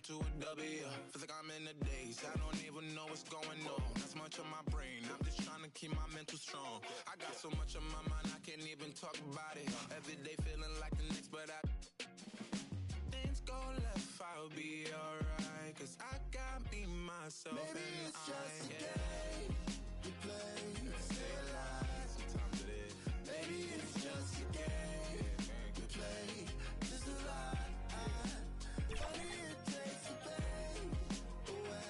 to a W. Feel like I'm in the days, I don't even know what's going on. That's much on my brain, I'm just trying to keep my mental strong. I got so much on my mind, I can't even talk about it. Every day feeling like the next, but things go left, I'll be alright. Cause I got me, myself, Maybe and it's just a game we play to stay alive. Sometimes it is. Maybe it's just a game we play to survive. Funny it takes the pain away.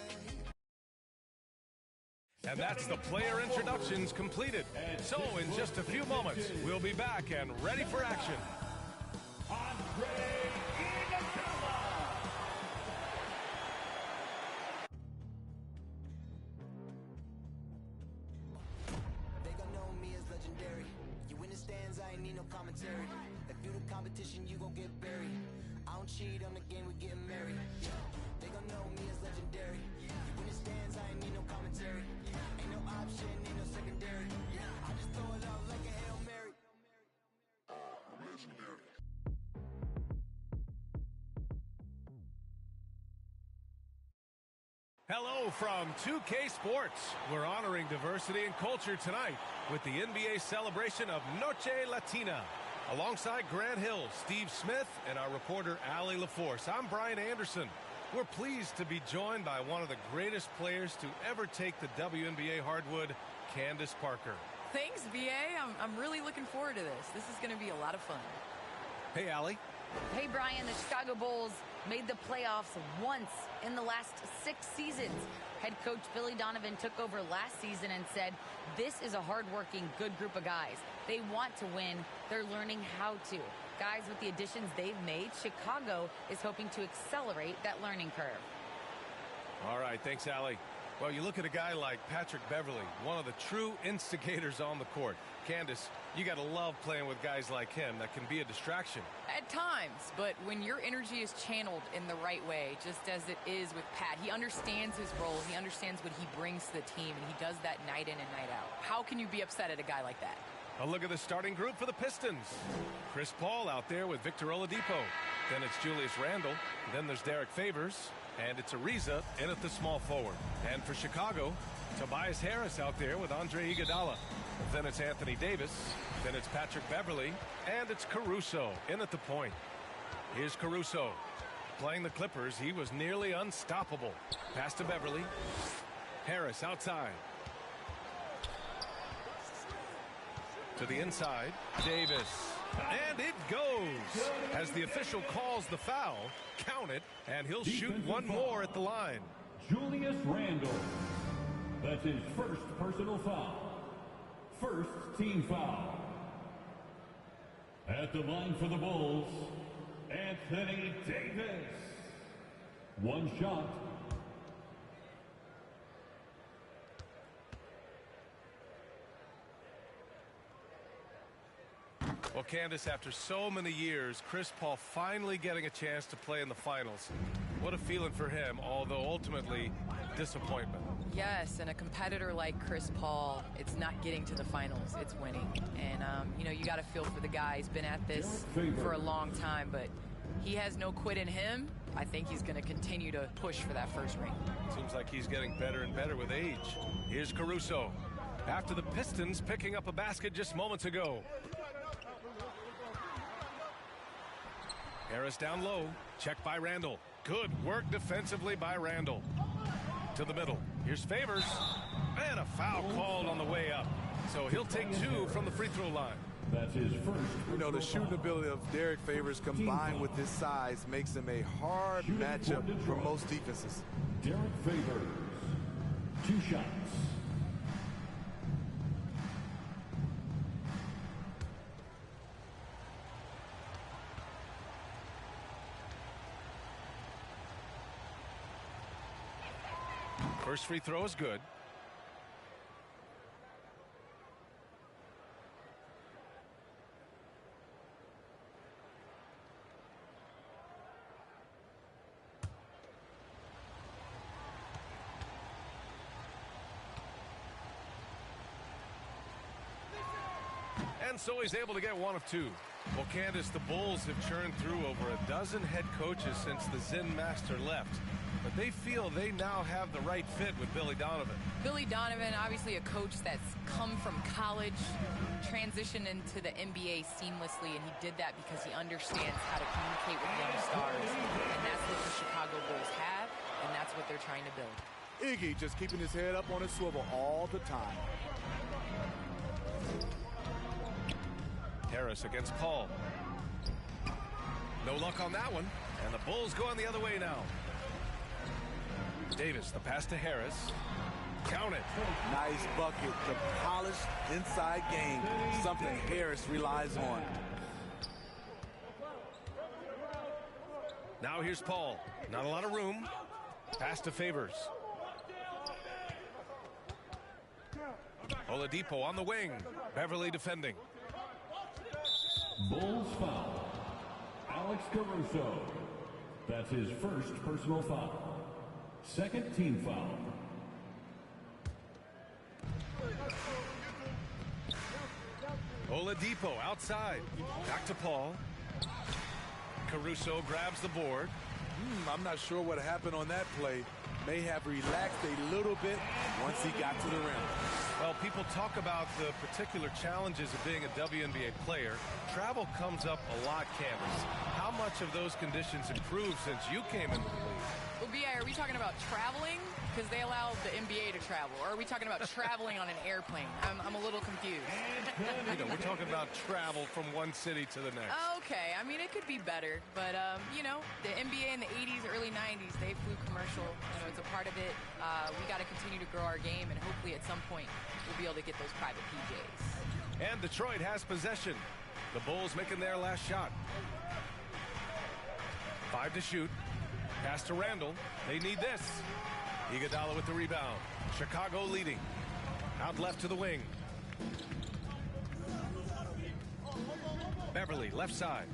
And that's the player introductions completed. So in just a few moments, we'll be back and ready for action. Commentary. If you the competition, you gon' get buried. I don't cheat on the game, we getting married. They gon' know me as legendary. You win the stands, I ain't need no commentary. Ain't no option, ain't no secondary. I just throw it out like a Hail Mary. I'm legendary. Hello from 2K Sports. We're honoring diversity and culture tonight with the NBA celebration of Noche Latina. Alongside Grant Hill, Steve Smith, and our reporter, Allie LaForce, I'm Brian Anderson. We're pleased to be joined by one of the greatest players to ever take the WNBA hardwood, Candace Parker. Thanks, BA. I'm really looking forward to this. This is going to be a lot of fun. Hey, Allie. Hey, Brian, the Chicago Bulls made the playoffs once in the last 6 seasons. Head coach Billy Donovan took over last season and said, this is a hardworking, good group of guys. They want to win. They're learning how to. Guys, with the additions they've made, Chicago is hoping to accelerate that learning curve. All right, thanks, Allie. Well, you look at a guy like Patrick Beverley, one of the true instigators on the court. Candace, you got to love playing with guys like him that can be a distraction. At times, but when your energy is channeled in the right way, just as it is with Pat, he understands his role, he understands what he brings to the team, and he does that night in and night out. How can you be upset at a guy like that? A look at the starting group for the Pistons. Chris Paul out there with Victor Oladipo. Then it's Julius Randle. Then there's Derek Favors. And it's Ariza in at the small forward. And for Chicago, Tobias Harris out there with Andre Iguodala. Then it's Anthony Davis. Then it's Patrick Beverley. And it's Caruso in at the point. Here's Caruso. Playing the Clippers, he was nearly unstoppable. Pass to Beverley. Harris outside. To the inside, Davis. And it goes. As the official calls the foul, count it, and he'll shoot one more at the line. Julius Randle. That's his first personal foul. First team foul. At the line for the Bulls, Anthony Davis. One shot. Well, Candace, after so many years, Chris Paul finally getting a chance to play in the finals. What a feeling for him, although ultimately disappointment. Yes, and a competitor like Chris Paul, it's not getting to the finals, it's winning. And, you got to feel for the guy. He's been at this for a long time, but he has no quit in him. I think he's going to continue to push for that first ring. Seems like he's getting better and better with age. Here's Caruso. After the Pistons picking up a basket just moments ago. Harris down low. Check by Randle. Good work defensively by Randle. To the middle. Here's Favors. And a foul called on the way up. So he'll take 2 from the free throw line. That's his first. The shooting ability of Derek Favors combined with his size makes him a hard matchup for most defenses. Derek Favors. 2 shots. First free throw is good. And so he's able to get 1 of 2. Well, Candace, the Bulls have churned through over a dozen head coaches since the Zen Master left. But they feel they now have the right fit with Billy Donovan. Billy Donovan, obviously a coach that's come from college, transitioned into the NBA seamlessly, and he did that because he understands how to communicate with young stars. And that's what the Chicago Bulls have, and that's what they're trying to build. Iggy just keeping his head up on his swivel all the time. Harris against Paul. No luck on that one, and the Bulls going the other way now. Davis, the pass to Harris. Count it. Nice bucket. The polished inside game. Something Harris relies on. Now here's Paul. Not a lot of room. Pass to Favors. Oladipo on the wing. Beverly defending. Bulls foul. Alex Caruso. That's his first personal foul. Second team foul. Oladipo outside. Back to Paul. Caruso grabs the board. I'm not sure what happened on that play. May have relaxed a little bit once he got to the rim. Well, people talk about the particular challenges of being a WNBA player. Travel comes up a lot, Candace. How much of those conditions improved since you came into the league? Well, B.I., are we talking about traveling? Because they allow the NBA to travel. Or are we talking about traveling on an airplane? I'm a little confused. We're talking about travel from one city to the next. Okay, I mean, it could be better. But, the NBA in the 80s, early 90s, they flew commercial. It's a part of it. We got to continue to grow our game, and hopefully at some point we'll be able to get those private PJs. And Detroit has possession. The Bulls making their last shot. 5 to shoot. Pass to Randall. They need this. Iguodala with the rebound. Chicago leading. Out left to the wing. Beverly, left side.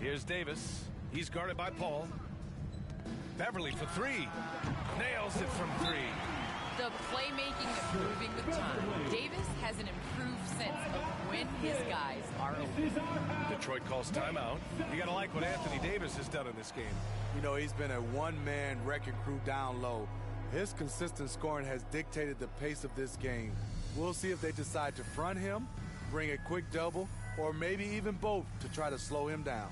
Here's Davis. He's guarded by Paul. Beverly for three. Nails it from three. The playmaking improving with time. Davis has an improved sense of when his guys are open. Detroit calls timeout. You got to like what Anthony Davis has done in this game. He's been a one-man wrecking crew down low. His consistent scoring has dictated the pace of this game. We'll see if they decide to front him, bring a quick double, or maybe even both to try to slow him down.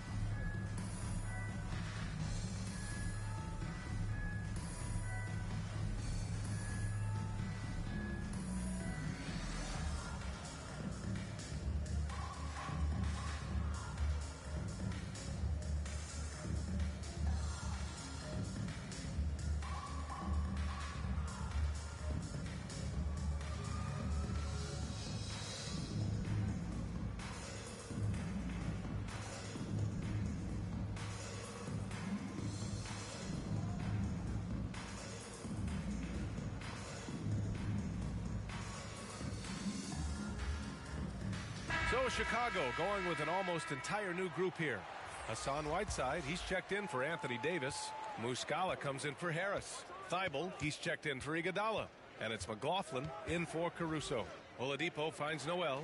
So Chicago going with an almost entire new group here. Hassan Whiteside, he's checked in for Anthony Davis. Muscala comes in for Harris. Thibault, he's checked in for Iguodala. And it's McLaughlin in for Caruso. Oladipo finds Noel.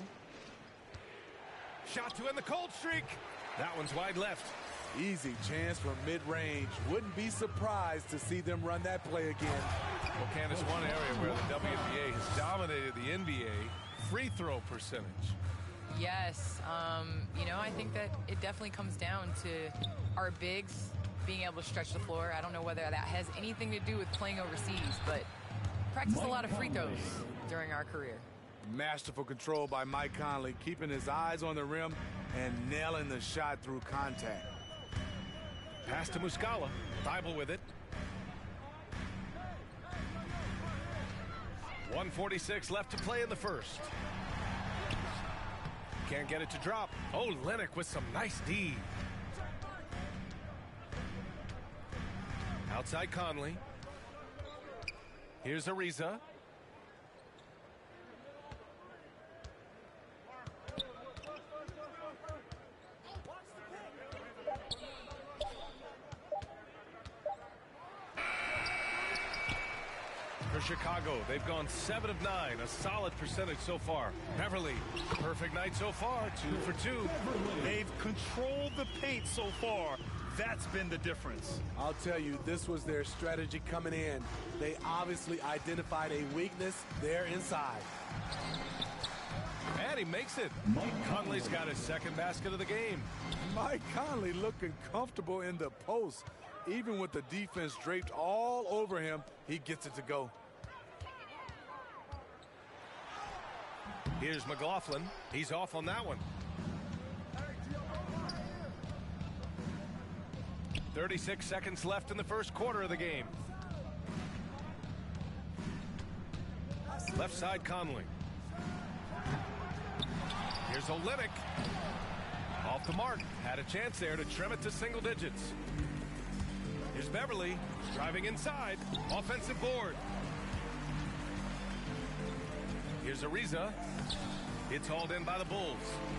Shot to end the cold streak. That one's wide left. Easy chance from mid-range. Wouldn't be surprised to see them run that play again. Well, Candace, one area where the WNBA has dominated the NBA, free throw percentage. Yes, I think that it definitely comes down to our bigs being able to stretch the floor. I don't know whether that has anything to do with playing overseas, but practice a lot of free throws during our career. Masterful control by Mike Conley, keeping his eyes on the rim and nailing the shot through contact. Pass to Muscala. Thibault with it. 1:46 left to play in the first. Can't get it to drop. Oh, Lennox with some nice D. Outside Conley. Here's Ariza. For Chicago, they've gone 7 of 9, a solid percentage so far. Beverly, perfect night so far, 2 for 2. They've controlled the paint so far. That's been the difference. I'll tell you, this was their strategy coming in. They obviously identified a weakness there inside. And he makes it. Conley's got his second basket of the game. Mike Conley looking comfortable in the post. Even with the defense draped all over him, he gets it to go. Here's McLaughlin. He's off on that one. 36 seconds left in the first quarter of the game. Left side Conley. Here's Olynyk. Off the mark. Had a chance there to trim it to single digits. Here's Beverly driving inside. Offensive board. Here's Ariza. It's hauled in by the Bulls.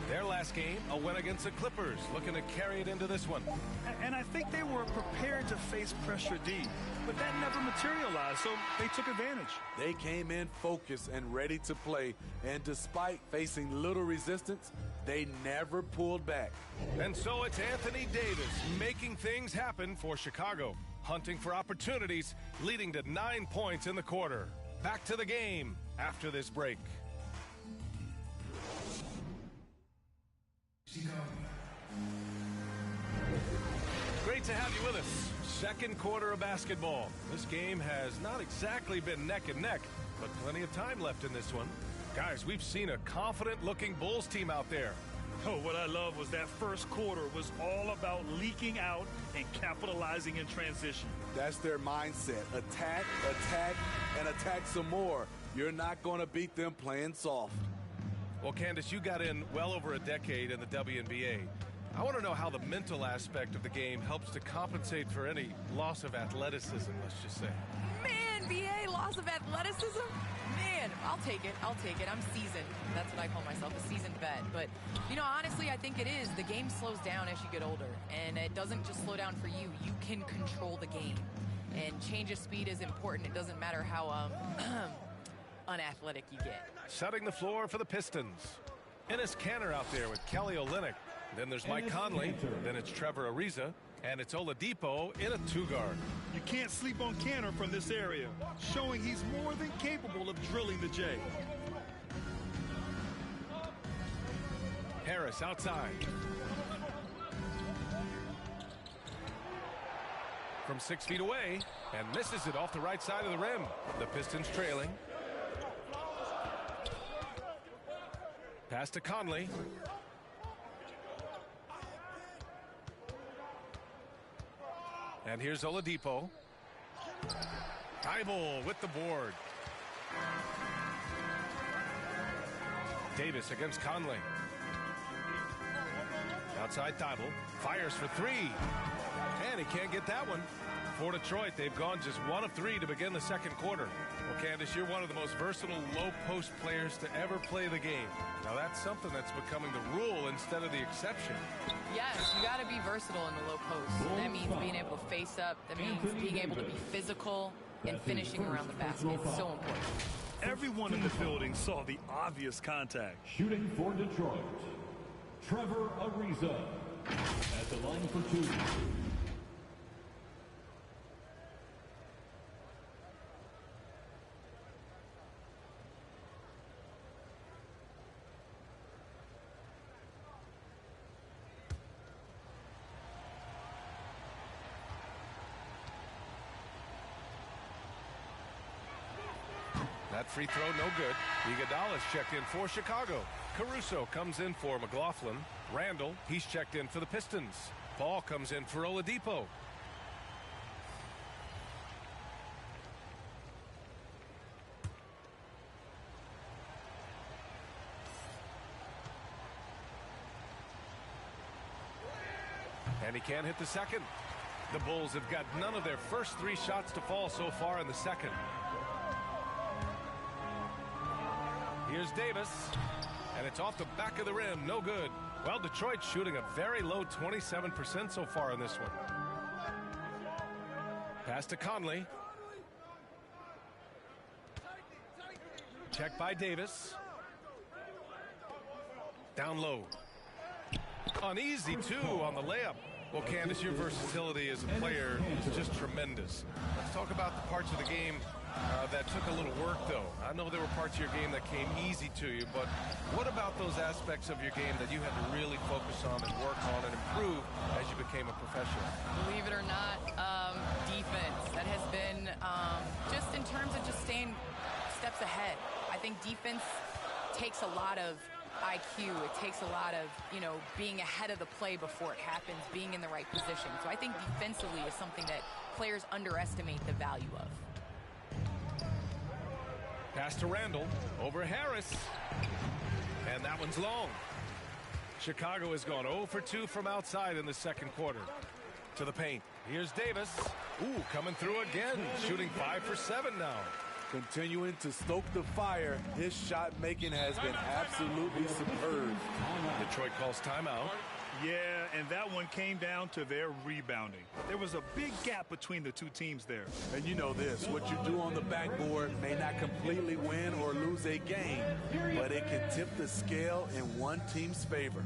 Their last game, a win against the Clippers, looking to carry it into this one. And I think they were prepared to face pressure D, but that never materialized, so they took advantage. They came in focused and ready to play, and despite facing little resistance, they never pulled back. And so it's Anthony Davis making things happen for Chicago, hunting for opportunities, leading to 9 points in the quarter. Back to the game after this break. Great to have you with us. Second quarter of basketball. This game has not exactly been neck and neck, but plenty of time left in this one. Guys, we've seen a confident-looking Bulls team out there. Oh, what I love was that first quarter was all about leaking out and capitalizing in transition. That's their mindset. Attack, attack, and attack some more. You're not going to beat them playing soft. Well, Candace, you got in well over a decade in the WNBA. I want to know how the mental aspect of the game helps to compensate for any loss of athleticism, let's just say. Man, BA, loss of athleticism? Man, I'll take it. I'll take it. I'm seasoned. That's what I call myself, a seasoned vet. But, you know, honestly, I think it is. The game slows down as you get older. And it doesn't just slow down for you. You can control the game. And change of speed is important. It doesn't matter how unathletic you get. Setting the floor for the Pistons. Enes Kanter out there with Kelly Olynyk. Then there's Mike Conley. Then it's Trevor Ariza. And it's Oladipo in a two-guard. You can't sleep on Kanter from this area, showing he's more than capable of drilling the J. Harris outside. From 6 feet away, and misses it off the right side of the rim. The Pistons trailing. Pass to Conley. And here's Oladipo. Thibault with the board. Davis against Conley. Outside Thibault. Fires for three. And he can't get that one. For Detroit, they've gone just 1 of 3 to begin the second quarter. Well, Candace, you're one of the most versatile low-post players to ever play the game. Now, that's something that's becoming the rule instead of the exception. Yes, you got to be versatile in the low post. That means being able to face up. That means being able to be physical and finishing around the basket. It's so important. Everyone in the building saw the obvious contact. Shooting for Detroit, Trevor Ariza at the line for 2. That free throw, no good. Iguodala's checked in for Chicago. Caruso comes in for McLaughlin. Randall, he's checked in for the Pistons. Ball comes in for Oladipo. And he can't hit the second. The Bulls have got none of their first 3 shots to fall so far in the second. Here's Davis, and it's off the back of the rim, no good. Well, Detroit's shooting a very low 27% so far in this one. Pass to Conley. Check by Davis. Down low. Uneasy, too, on the layup. Well, Candace, your versatility as a player is just tremendous. Let's talk about the parts of the game that took a little work, though. I know there were parts of your game that came easy to you, but what about those aspects of your game that you had to really focus on and work on and improve as you became a professional? Believe it or not, defense. That has been just in terms of just staying steps ahead. I think defense takes a lot of IQ. It takes a lot of, being ahead of the play before it happens, being in the right position. So I think defensively is something that players underestimate the value of. Pass to Randall, over Harris, and that one's long. Chicago has gone 0 for 2 from outside in the second quarter. To the paint, here's Davis. Ooh, coming through again, shooting 5 for 7 now. Continuing to stoke the fire, his shot making has been absolutely superb. Detroit calls timeout. Yeah, and that one came down to their rebounding. There was a big gap between the two teams there. And you know this, what you do on the backboard may not completely win or lose a game, but it can tip the scale in one team's favor.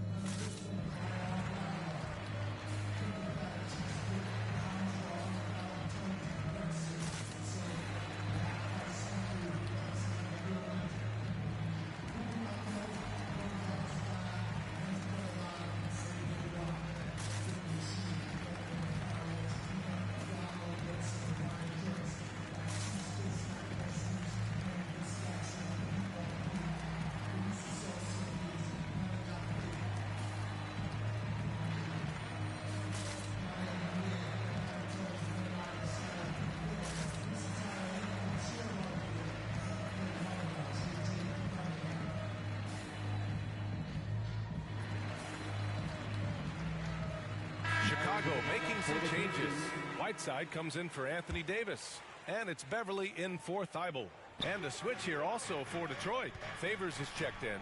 Chicago making some changes. Whiteside comes in for Anthony Davis. And it's Beverly in for Thibault. And a switch here also for Detroit. Favors is checked in.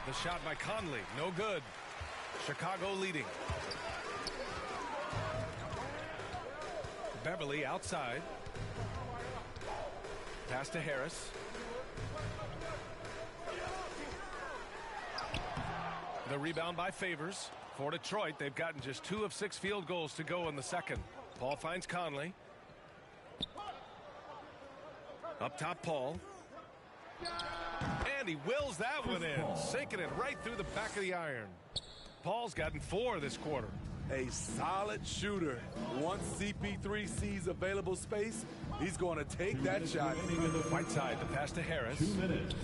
The shot by Conley, no good. Chicago leading. Beverly outside. Pass to Harris. The rebound by Favors. For Detroit, they've gotten just 2 of 6 field goals to go in the second. Paul finds Conley. Up top, Paul. And he wills that one in, sinking it right through the back of the iron. Paul's gotten 4 this quarter. A solid shooter. Once CP3 sees available space, he's going to take that shot. Whiteside, the pass to Harris. 2 minutes.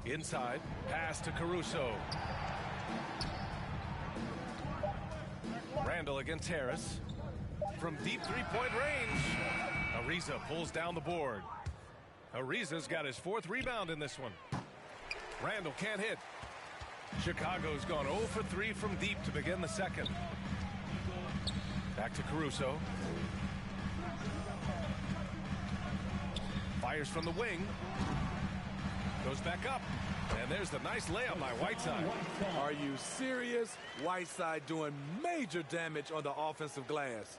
Inside, pass to Caruso. Randall against Harris. From deep three-point range, Ariza pulls down the board. Ariza's got his 4th rebound in this one. Randall can't hit. Chicago's gone 0 for 3 from deep to begin the second. Back to Caruso. Fires from the wing. Goes back up. And there's the nice layup by Whiteside. Are you serious? Whiteside doing major damage on the offensive glass.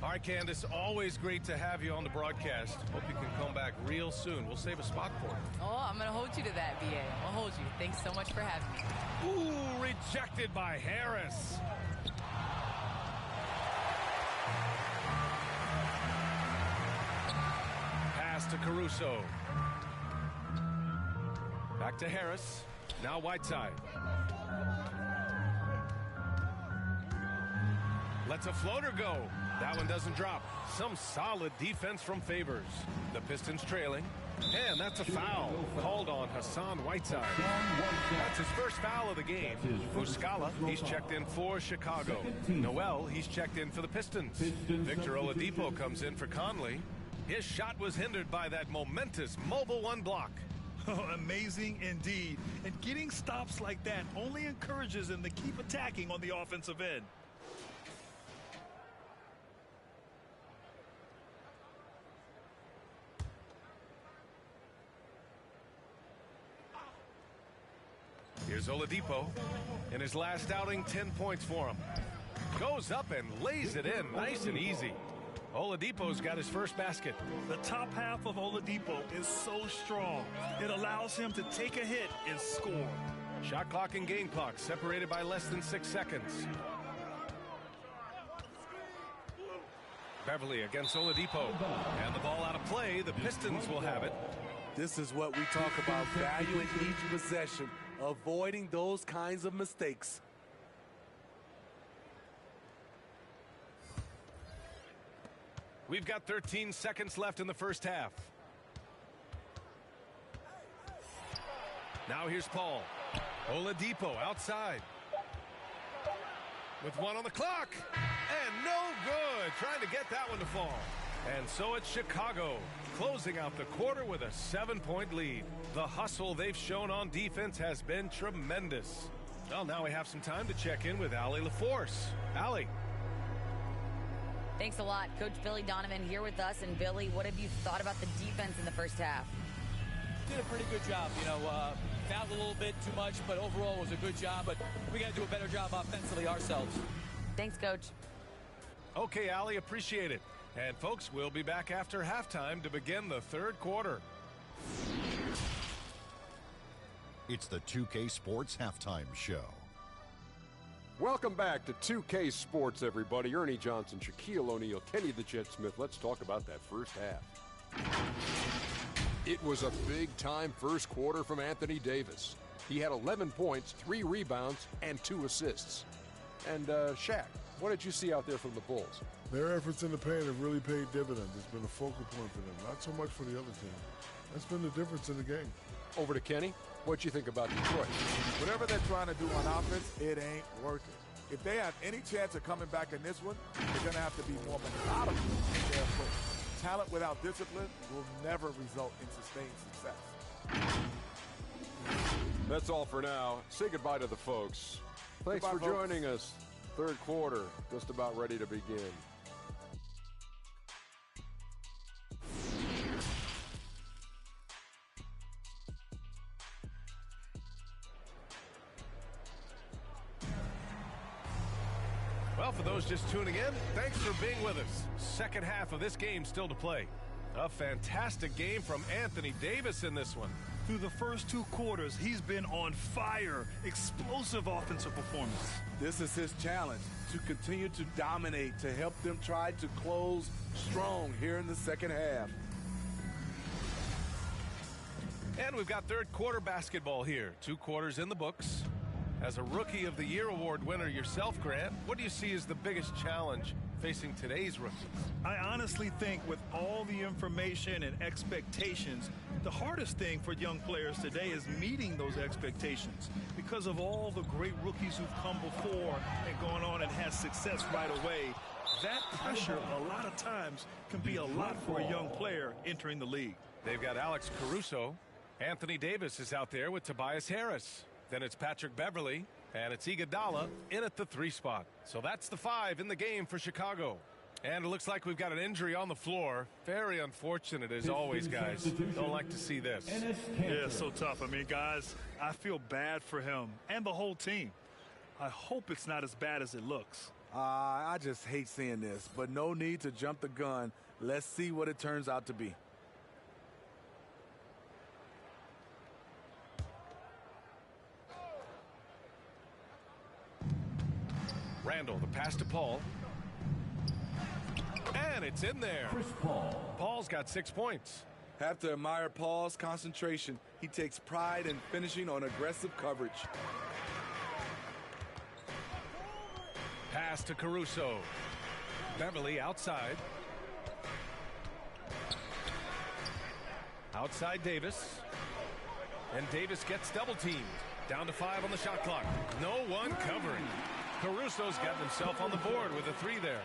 All right, Candace, always great to have you on the broadcast. Hope you can come back real soon. We'll save a spot for you. Oh, I'm going to hold you to that, BA. I'll hold you. Thanks so much for having me. Ooh, rejected by Harris. Pass to Caruso. Back to Harris. Now Whiteside. Lets a floater go. That one doesn't drop. Some solid defense from Favors. The Pistons trailing. And that's a foul called on Hassan Whiteside. That's his first foul of the game. Muscala, he's checked in for Chicago. Noel, he's checked in for the Pistons. Victor Oladipo comes in for Conley. His shot was hindered by that momentous Mobile One block. Amazing indeed. And getting stops like that only encourages him to keep attacking on the offensive end. Here's Oladipo. In his last outing, 10 points for him. Goes up and lays it in nice and easy. Oladipo's got his first basket. The top half of Oladipo is so strong. It allows him to take a hit and score. Shot clock and game clock separated by less than 6 seconds. Beverly against Oladipo. And the ball out of play. The Pistons will have it. This is what we talk about, valuing each possession, avoiding those kinds of mistakes. We've got 13 seconds left in the first half. Now here's Paul. Oladipo outside. With 1 on the clock. And no good. Trying to get that one to fall. And so it's Chicago, closing out the quarter with a 7-point lead. The hustle they've shown on defense has been tremendous. Well, now we have some time to check in with Allie LaForce. Allie. Thanks a lot. Coach Billy Donovan here with us. And Billy, what have you thought about the defense in the first half? Did a pretty good job. Fouled a little bit too much, but overall was a good job. But we got to do a better job offensively ourselves. Thanks, Coach. Okay, Allie, appreciate it. And folks, we'll be back after halftime to begin the third quarter. It's the 2K Sports Halftime Show. Welcome back to 2K Sports, everybody. Ernie Johnson, Shaquille O'Neal, Kenny the Jet Smith. Let's talk about that first half. It was a big-time first quarter from Anthony Davis. He had 11 points, 3 rebounds, and 2 assists. And, Shaq, what did you see out there from the Bulls? Their efforts in the paint have really paid dividends. It's been a focal point for them, not so much for the other team. That's been the difference in the game. Over to Kenny. What'd you think about Detroit? Whatever they're trying to do on offense, it ain't working. If they have any chance of coming back in this one, they're going to have to be more methodical in their approach. Talent without discipline will never result in sustained success. That's all for now. Say goodbye to the folks. Thanks Goodbye, for joining us. Third quarter, just about ready to begin. Well, for those just tuning in, thanks for being with us. Second half of this game still to play. A fantastic game from Anthony Davis in this one. Through the first 2 quarters, he's been on fire. Explosive offensive performance. This is his challenge, to continue to dominate, to help them try to close strong here in the second half. And we've got third quarter basketball here. 2 quarters in the books. As a Rookie of the Year award winner yourself, Grant, what do you see as the biggest challenge facing today's rookies? I honestly think with all the information and expectations, the hardest thing for young players today is meeting those expectations because of all the great rookies who've come before and gone on and had success right away. That pressure a lot of times can be a lot for a young player entering the league. They've got Alex Caruso. Anthony Davis is out there with Tobias Harris. Then it's Patrick Beverly, and it's Iguodala in at the 3 spot. So that's the 5 in the game for Chicago. And it looks like we've got an injury on the floor. Very unfortunate as always, guys. Don't like to see this. Yeah, so tough. I mean, guys, I feel bad for him and the whole team. I hope it's not as bad as it looks. I just hate seeing this, but no need to jump the gun. Let's see what it turns out to be. Randall, the pass to Paul. And it's in there. Chris Paul. Paul's got 6 points. Have to admire Paul's concentration. He takes pride in finishing on aggressive coverage. Pass to Caruso. Beverly outside. Outside Davis. And Davis gets double teamed. Down to 5 on the shot clock. No one covering. Caruso's got himself on the board with a 3 there.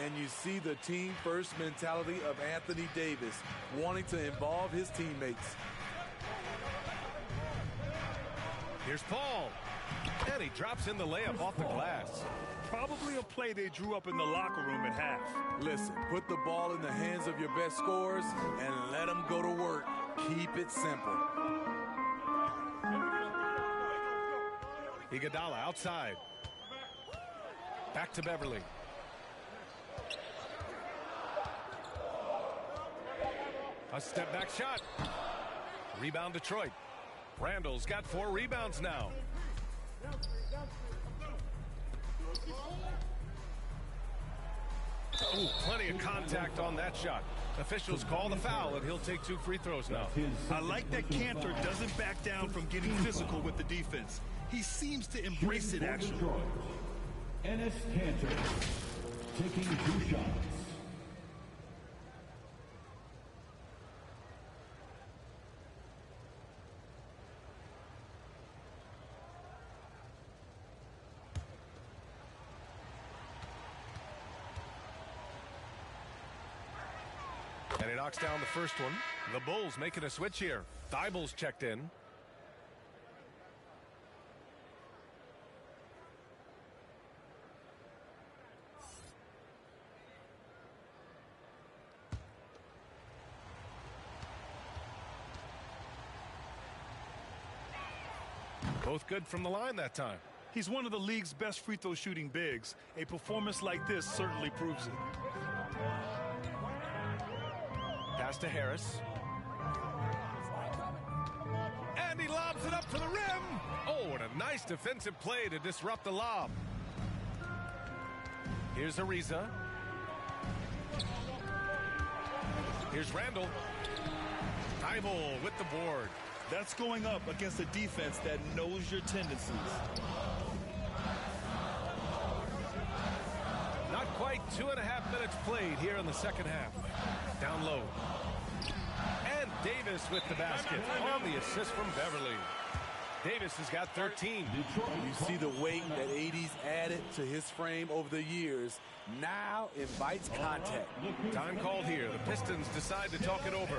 And you see the team-first mentality of Anthony Davis, wanting to involve his teammates. Here's Paul. And he drops in the layup off the glass. Probably a play they drew up in the locker room at half. Listen, put the ball in the hands of your best scorers and let them go to work. Keep it simple. Iguodala outside. Back to Beverly. A step back shot. Rebound Detroit. Randall's got 4 rebounds now. Oh, plenty of contact on that shot. Officials call the foul, and he'll take 2 free throws now. I like that Cantor doesn't back down from getting physical with the defense. He seems to embrace it, actually. Enes Kanter taking 2 shots. And he knocks down the first one. The Bulls making a switch here. Thibel's checked in. Both good from the line that time. He's one of the league's best free throw shooting bigs. A performance like this certainly proves it. Pass to Harris. And he lobs it up for the rim. Oh, and a nice defensive play to disrupt the lob. Here's Ariza. Here's Randall. Thibault with the board. That's going up against a defense that knows your tendencies. Not quite 2.5 minutes played here in the second half. Down low. And Davis with the basket on the assist from Beverly. Davis has got 13. You see the weight that AD's added to his frame over the years. Now invites contact. Time called here. The Pistons decide to talk it over.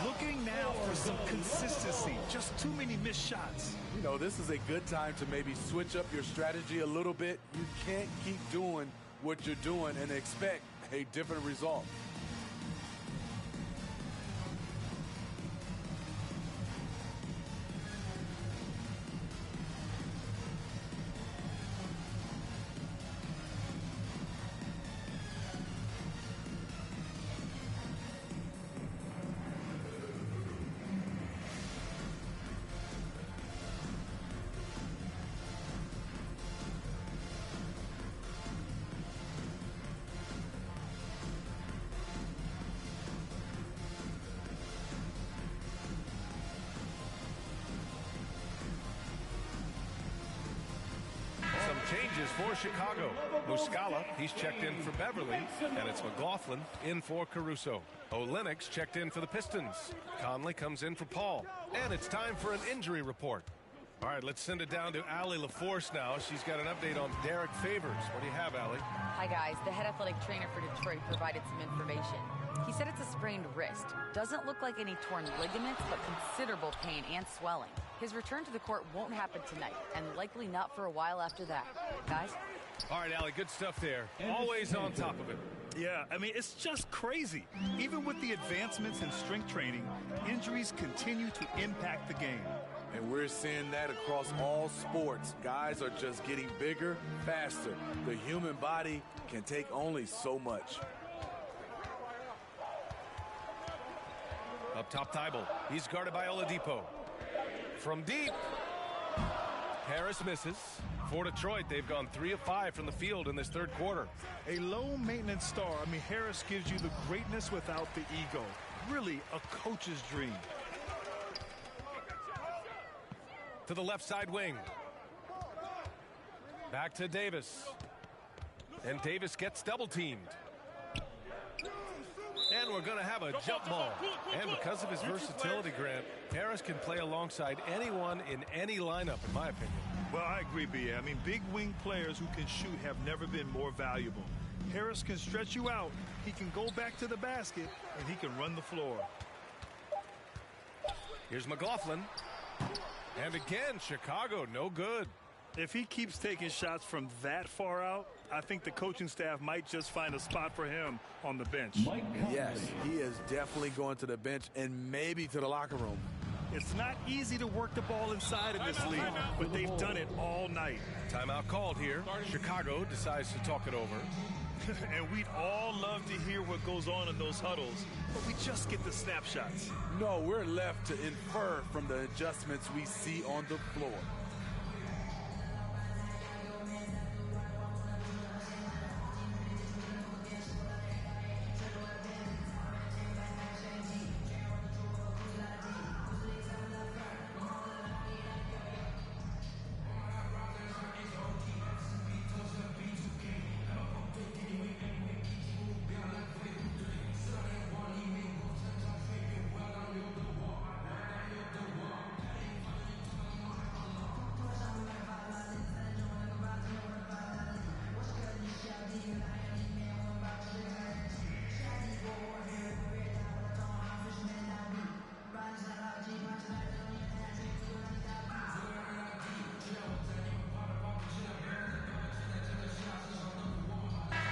Looking now for some consistency. Just too many missed shots. You know, this is a good time to maybe switch up your strategy a little bit. You can't keep doing what you're doing and expect a different result. Changes for Chicago. Muscala, he's checked in for Beverly, and it's McLaughlin in for Caruso. Olenix checked in for the Pistons. Conley comes in for Paul. And it's time for an injury report. All right, let's send it down to Allie LaForce now. She's got an update on Derek Favors. What do you have, Allie? Hi, guys. The head athletic trainer for Detroit provided some information. He said it's a sprained wrist. Doesn't look like any torn ligaments, but considerable pain and swelling. His return to the court won't happen tonight, and likely not for a while after that. Guys? All right, Allie, good stuff there. Always on top of it. Yeah, I mean, it's just crazy. Even with the advancements in strength training, injuries continue to impact the game. And we're seeing that across all sports. Guys are just getting bigger, faster. The human body can take only so much. Up top, Thibault. He's guarded by Oladipo. From deep. Harris misses. For Detroit, they've gone 3 of 5 from the field in this third quarter. A low-maintenance star. I mean, Harris gives you the greatness without the ego. Really a coach's dream. To the left side wing. Back to Davis. And Davis gets double-teamed. And we're going to have a jump ball. And because of his versatility, Grant, Harris can play alongside anyone in any lineup, in my opinion. Well, I agree, B.A. I mean, big wing players who can shoot have never been more valuable. Harris can stretch you out, he can go back to the basket, and he can run the floor. Here's McLaughlin. And again, Chicago, no good. If he keeps taking shots from that far out, I think the coaching staff might just find a spot for him on the bench. Yes, he is definitely going to the bench and maybe to the locker room. It's not easy to work the ball inside in this league, but they've done it all night. Timeout called here. Chicago decides to talk it over. And we'd all love to hear what goes on in those huddles, but we just get the snapshots. No, we're left to infer from the adjustments we see on the floor.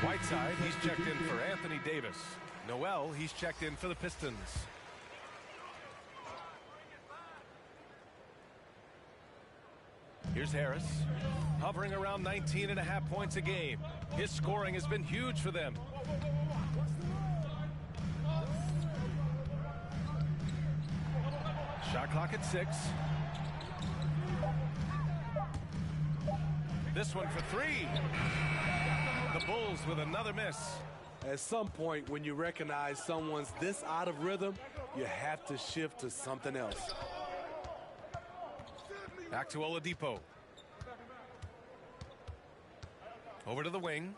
Whiteside, he's checked in for Anthony Davis. Noel, he's checked in for the Pistons. Here's Harris, hovering around 19.5 points a game. His scoring has been huge for them. Shot clock at 6. This one for 3. The Bulls with another miss. At some point, when you recognize someone's this out of rhythm, you have to shift to something else. Back to Oladipo. Over to the wing.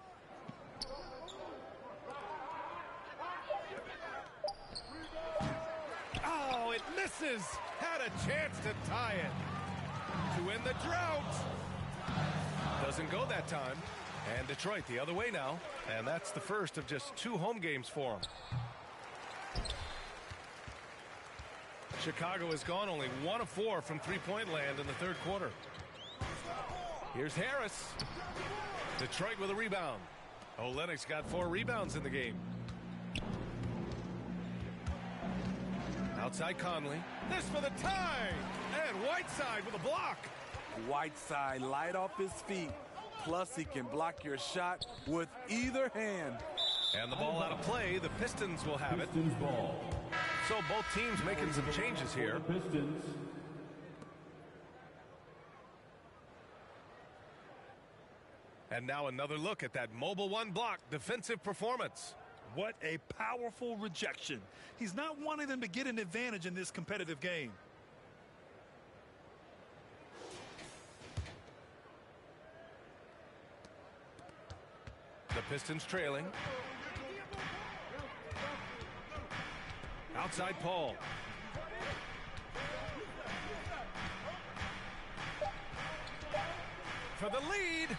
Oh, it misses. Had a chance to tie it. To win the drought. Doesn't go that time. And Detroit the other way now. And that's the first of just 2 home games for them. Chicago has gone only 1 of 4 from three-point land in the third quarter. Here's Harris. Detroit with a rebound. Olenek's got 4 rebounds in the game. Outside Conley. This for the tie. And Whiteside with a block. Whiteside light off his feet. Plus, he can block your shot with either hand. And the ball out of play. The Pistons will have it. Pistons ball. So both teams making some changes here. Pistons. And now another look at that mobile 1 block defensive performance. What a powerful rejection. He's not wanting them to get an advantage in this competitive game. The Pistons trailing. Outside Paul. For the lead.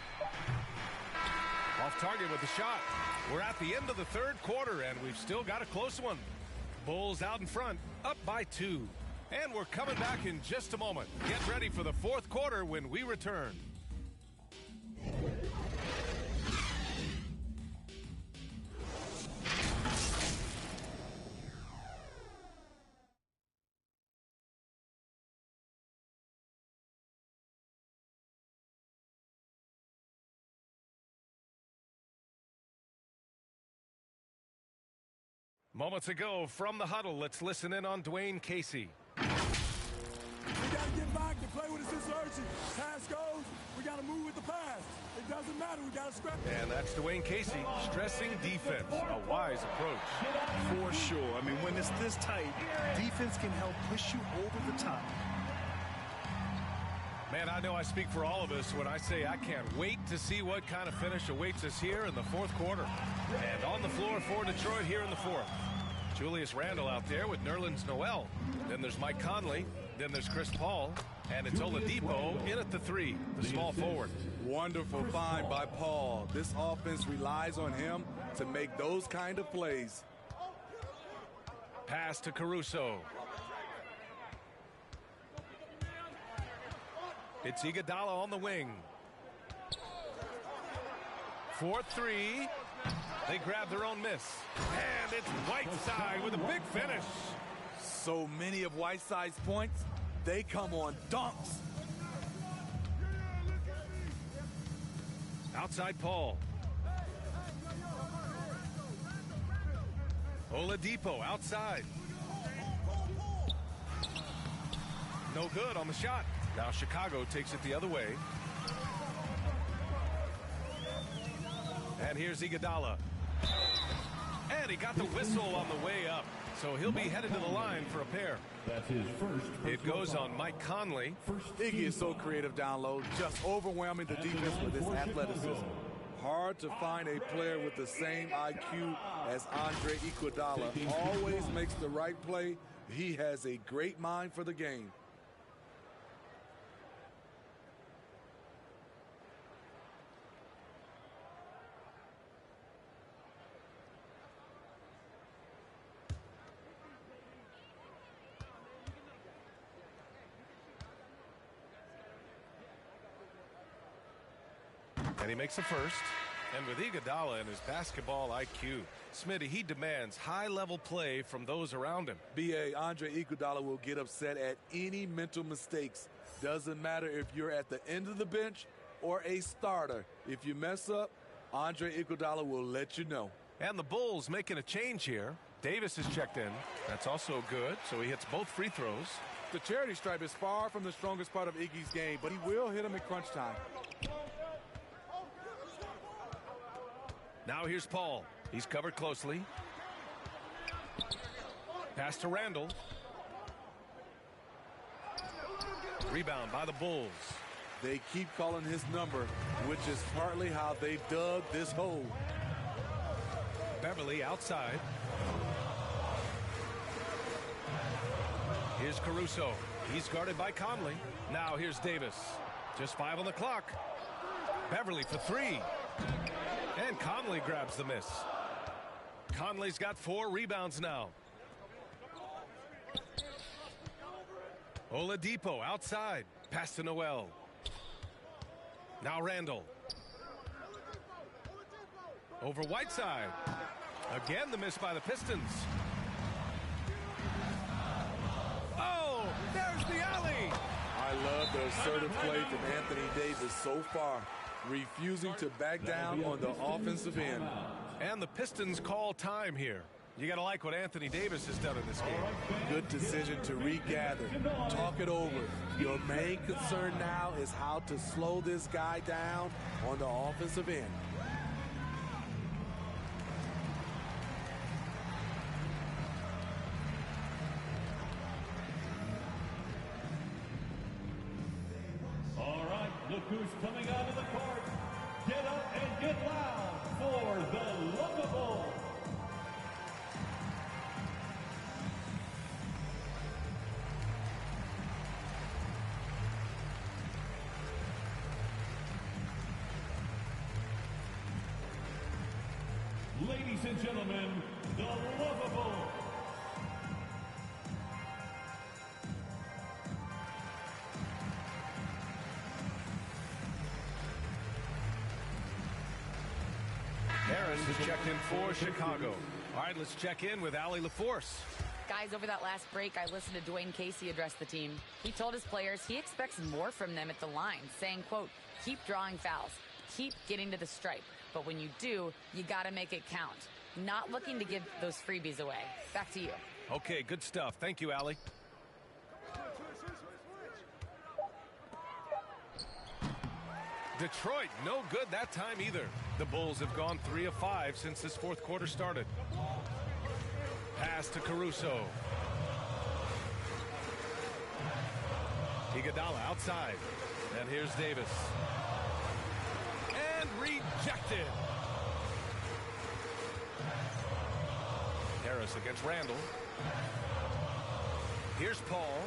Off target with the shot. We're at the end of the third quarter, and we've still got a close one. Bulls out in front, up by 2. And we're coming back in just a moment. Get ready for the fourth quarter when we return. Moments ago from the huddle, let's listen in on Dwayne Casey. We got to get back to play with this urgency. Pass goes, we got to move with the pass. It doesn't matter, we got to scrap. And that's Dwayne Casey stressing defense, a wise approach. For sure. I mean, when it's this tight, defense can help push you over the top. Man, I know I speak for all of us when I say I can't wait to see what kind of finish awaits us here in the fourth quarter. And on the floor for Detroit here in the fourth. Julius Randle out there with Nerlens Noel. Then there's Mike Conley. Then there's Chris Paul. And it's Oladipo in at the 3, the small forward. Wonderful find by Paul. This offense relies on him to make those kind of plays. Pass to Caruso. It's Iguodala on the wing. 4-3. They grab their own miss. And it's Whiteside with a big finish. So many of Whiteside's points, they come on dunks. Outside Paul. Oladipo outside. No good on the shot. Now Chicago takes it the other way. And here's Iguodala. And he got the whistle on the way up. So he'll be headed to the line for a pair. That's his first. It goes on Mike Conley. Iggy is so creative down low, just overwhelming the defense with his athleticism. Hard to find a player with the same IQ as Andre Iguodala. Always makes the right play. He has a great mind for the game. And he makes the first. And with Iguodala and his basketball IQ, Smitty, he demands high-level play from those around him. BA, Andre Iguodala will get upset at any mental mistakes. Doesn't matter if you're at the end of the bench or a starter. If you mess up, Andre Iguodala will let you know. And the Bulls making a change here. Davis is checked in. That's also good, so he hits both free throws. The charity stripe is far from the strongest part of Iggy's game, but he will hit him at crunch time. Now here's Paul. He's covered closely. Pass to Randall. Rebound by the Bulls. They keep calling his number, which is partly how they dug this hole. Beverly outside. Here's Caruso. He's guarded by Conley. Now here's Davis. Just 5 on the clock. Beverly for 3. And Conley grabs the miss. Conley's got 4 rebounds now. Oladipo outside. Pass to Noel. Now Randall. Over Whiteside. Again the miss by the Pistons. Oh, there's the alley. I love the assertive play from Anthony Davis so far, refusing to back down on the offensive end. And the Pistons call time here. You got to like what Anthony Davis has done in this game. Good decision to regather, talk it over. Your main concern now is how to slow this guy down on the offensive end. All right, look who's coming out of the court. Get up and get loud for the Lovable. Ladies and gentlemen, the Lovable. Aaron is checked in for Chicago. All right, let's check in with Allie LaForce. Guys, over that last break, I listened to Dwayne Casey address the team. He told his players he expects more from them at the line, saying, quote, keep drawing fouls, keep getting to the stripe. But when you do, you got to make it count. Not looking to give those freebies away. Back to you. Okay, good stuff. Thank you, Allie. Detroit, no good that time either. The Bulls have gone 3 of 5 since this fourth quarter started. Pass to Caruso. Iguodala outside. And here's Davis. And rejected. Harris against Randall. Here's Paul.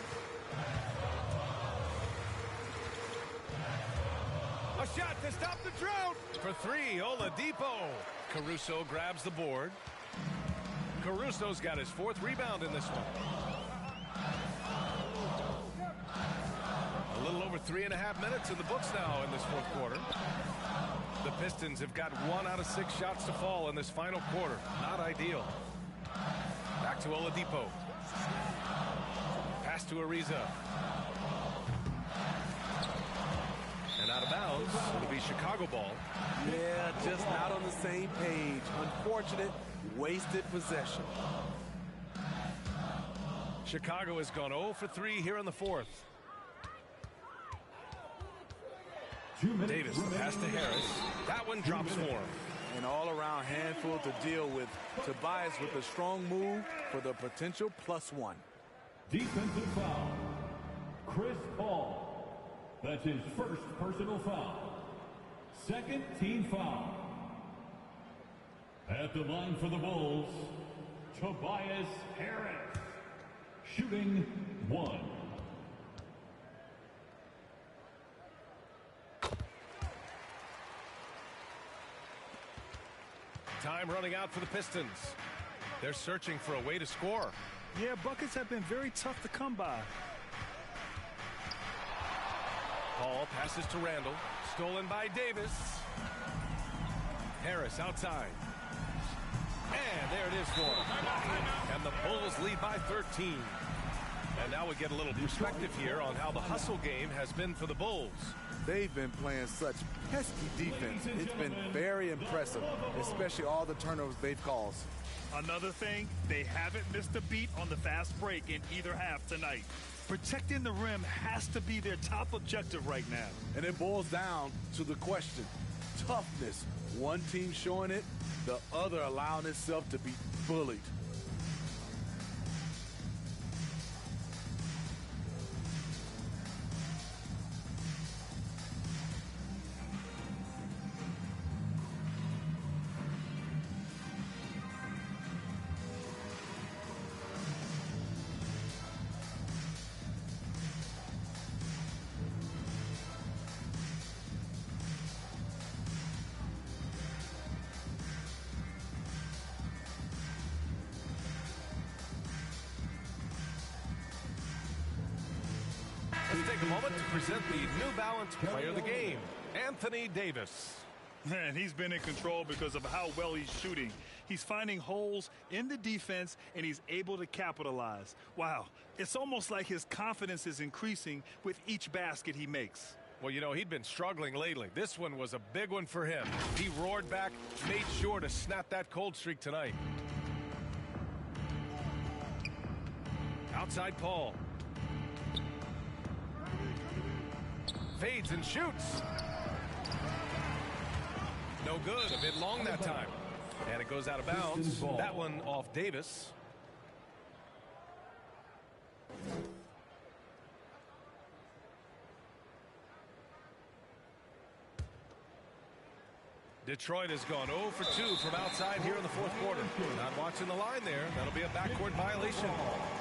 A shot to stop the drought. For 3, Oladipo. Caruso grabs the board. Caruso's got his 4th rebound in this one. A little over 3.5 minutes in the books now in this fourth quarter. The Pistons have got 1 out of 6 shots to fall in this final quarter. Not ideal. Back to Oladipo. Pass to Ariza. And out of bounds, it'll be Chicago ball. Yeah, just not on the same page. Unfortunate, wasted possession. Chicago has gone 0 for 3 here in the fourth. Davis, the pass to Harris. That one drops for him. An all-around handful to deal with. Tobias with a strong move for the potential +1. Defensive foul. Chris Paul. That's his first personal foul. Second team foul. At the line for the Bulls, Tobias Harris. Shooting 1. Time running out for the Pistons. They're searching for a way to score. Yeah, buckets have been very tough to come by. Paul passes to Randall. Stolen by Davis. Harris outside. And there it is for him. And the Bulls lead by 13. And now we get a little perspective here on how the hustle game has been for the Bulls. They've been playing such pesky defense. It's been very impressive, especially all the turnovers they've caused. Another thing, they haven't missed a beat on the fast break in either half tonight. Protecting the rim has to be their top objective right now. And it boils down to the question, toughness. One team showing it, the other allowing itself to be bullied. Let's take a moment to present the New Balance Player of the Game, Anthony Davis. And he's been in control because of how well he's shooting. He's finding holes in the defense, and he's able to capitalize. Wow, it's almost like his confidence is increasing with each basket he makes. Well, you know, he'd been struggling lately. This one was a big one for him. He roared back, made sure to snap that cold streak tonight. Outside Paul. Fades and shoots. No good. A bit long that time. And it goes out of bounds. That one off Davis. Detroit has gone 0 for 2 from outside here in the fourth quarter. Not watching the line there. That'll be a backcourt violation.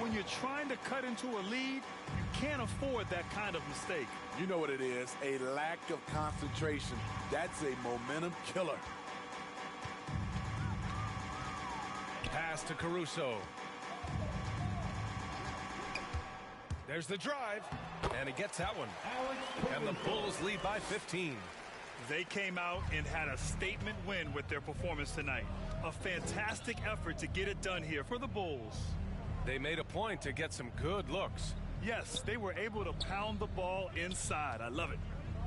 When you're trying to cut into a lead, you can't afford that kind of mistake. You know what it is, a lack of concentration. That's a momentum killer. Pass to Caruso. There's the drive, and he gets that one. And the Bulls lead by 15. They came out and had a statement win with their performance tonight. A fantastic effort to get it done here for the Bulls. They made a point to get some good looks. Yes, they were able to pound the ball inside. I love it.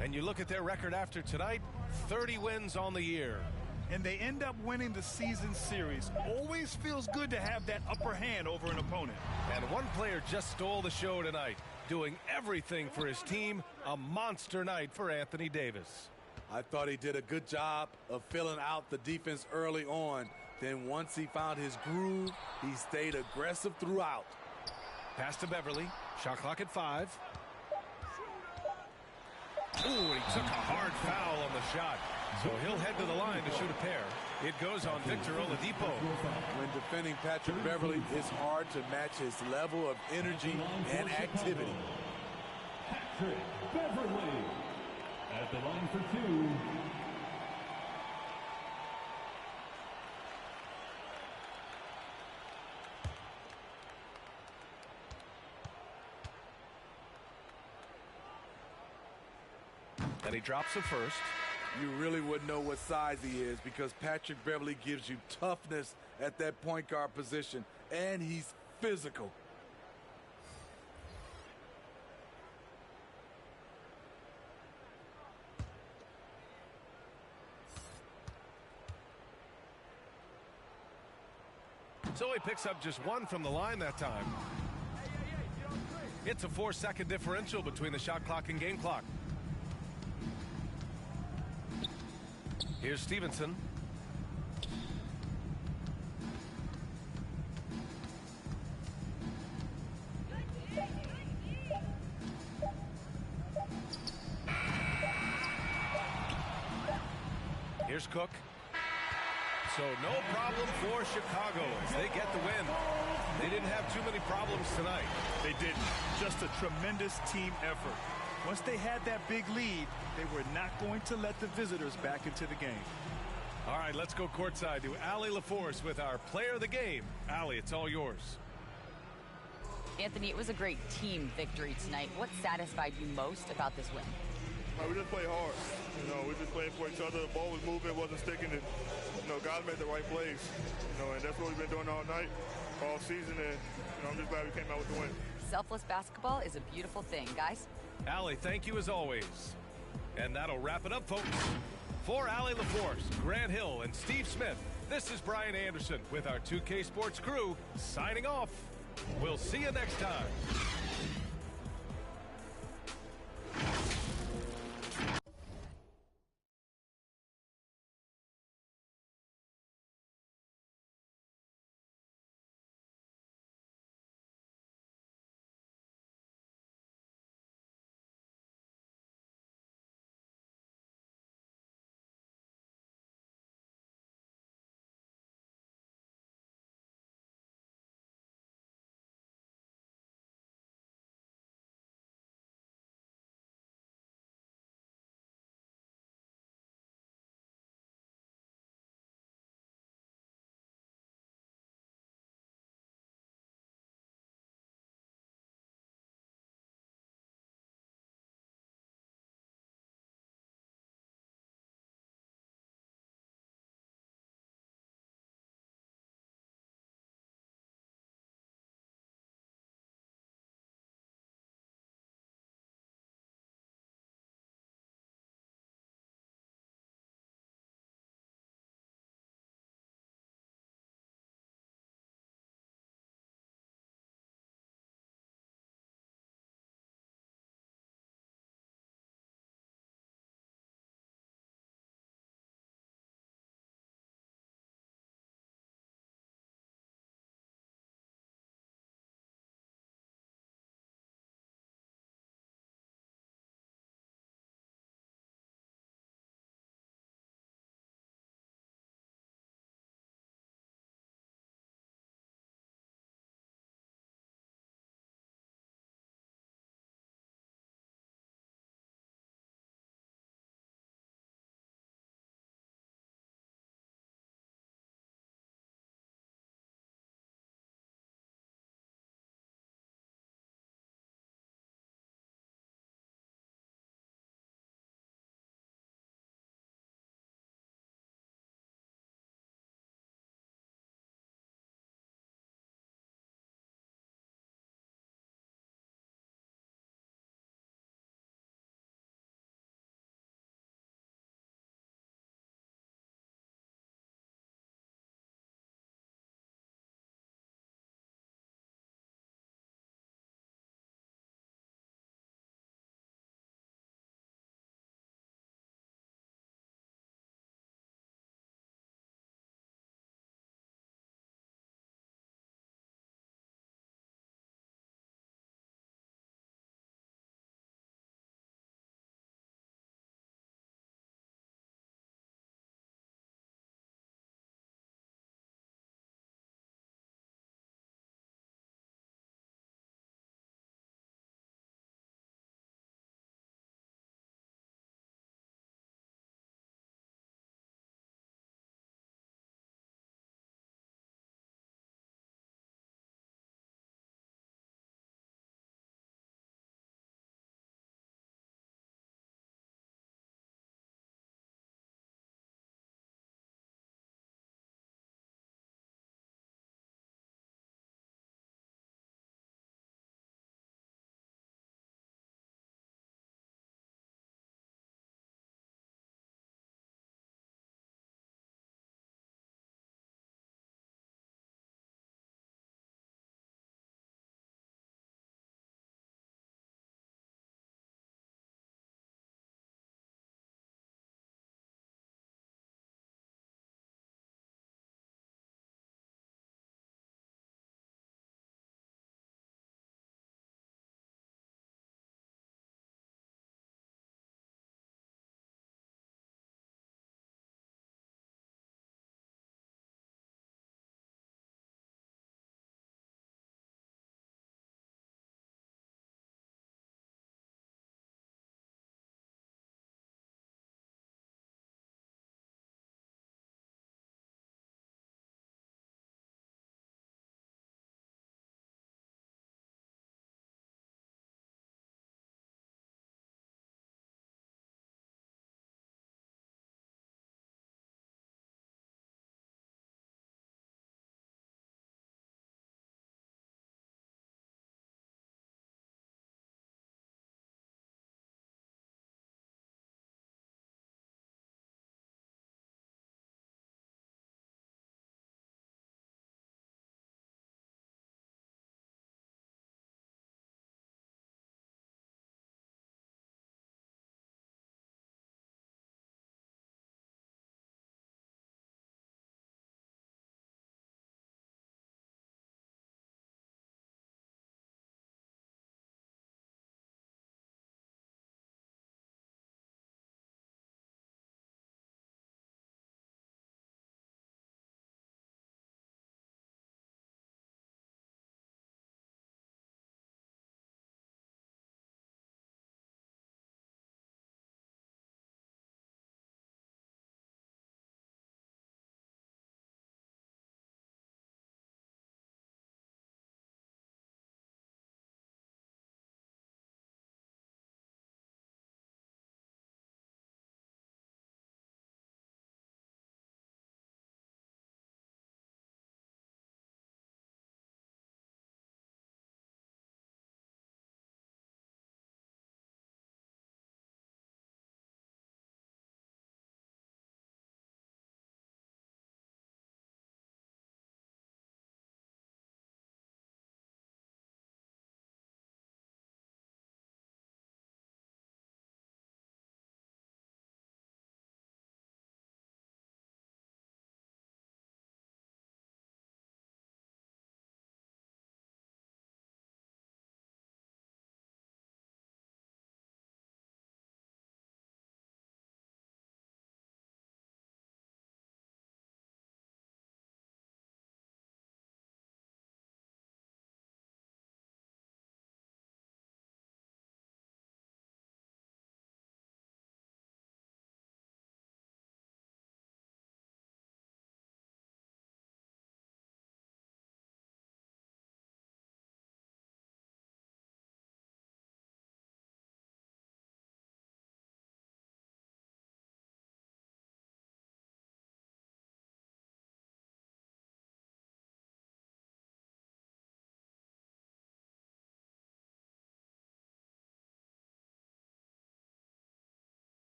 And you look at their record after tonight, 30 wins on the year. And they end up winning the season series. Always feels good to have that upper hand over an opponent. And one player just stole the show tonight, doing everything for his team. A monster night for Anthony Davis. I thought he did a good job of filling out the defense early on. Then once he found his groove, he stayed aggressive throughout. Pass to Beverly. Shot clock at 5. Ooh, he took a hard foul on the shot. So he'll head to the line to shoot a pair. It goes on Victor Oladipo. When defending Patrick Beverly, it's hard to match his level of energy and activity. Patrick Beverly at the line for 2. And he drops the first. You really wouldn't know what size he is because Patrick Beverly gives you toughness at that point guard position, and he's physical. So he picks up just one from the line that time. It's a 4-second differential between the shot clock and game clock. Here's Stevenson. Here's Cook. So no problem for Chicago as they get the win. They didn't have too many problems tonight. They didn't. Just a tremendous team effort. Once they had that big lead, they were not going to let the visitors back into the game. All right, let's go courtside to Allie LaForce with our player of the game. Allie, it's all yours. Anthony, it was a great team victory tonight. What satisfied you most about this win? We just played hard. We just played for each other. The ball was moving, wasn't sticking, and guys made the right plays. And that's what we've been doing all night, all season, and I'm just glad we came out with the win. Selfless basketball is a beautiful thing, guys. Allie, thank you as always. And that'll wrap it up, folks. For Allie LaForce, Grant Hill, and Steve Smith, this is Brian Anderson with our 2K Sports crew signing off. We'll see you next time.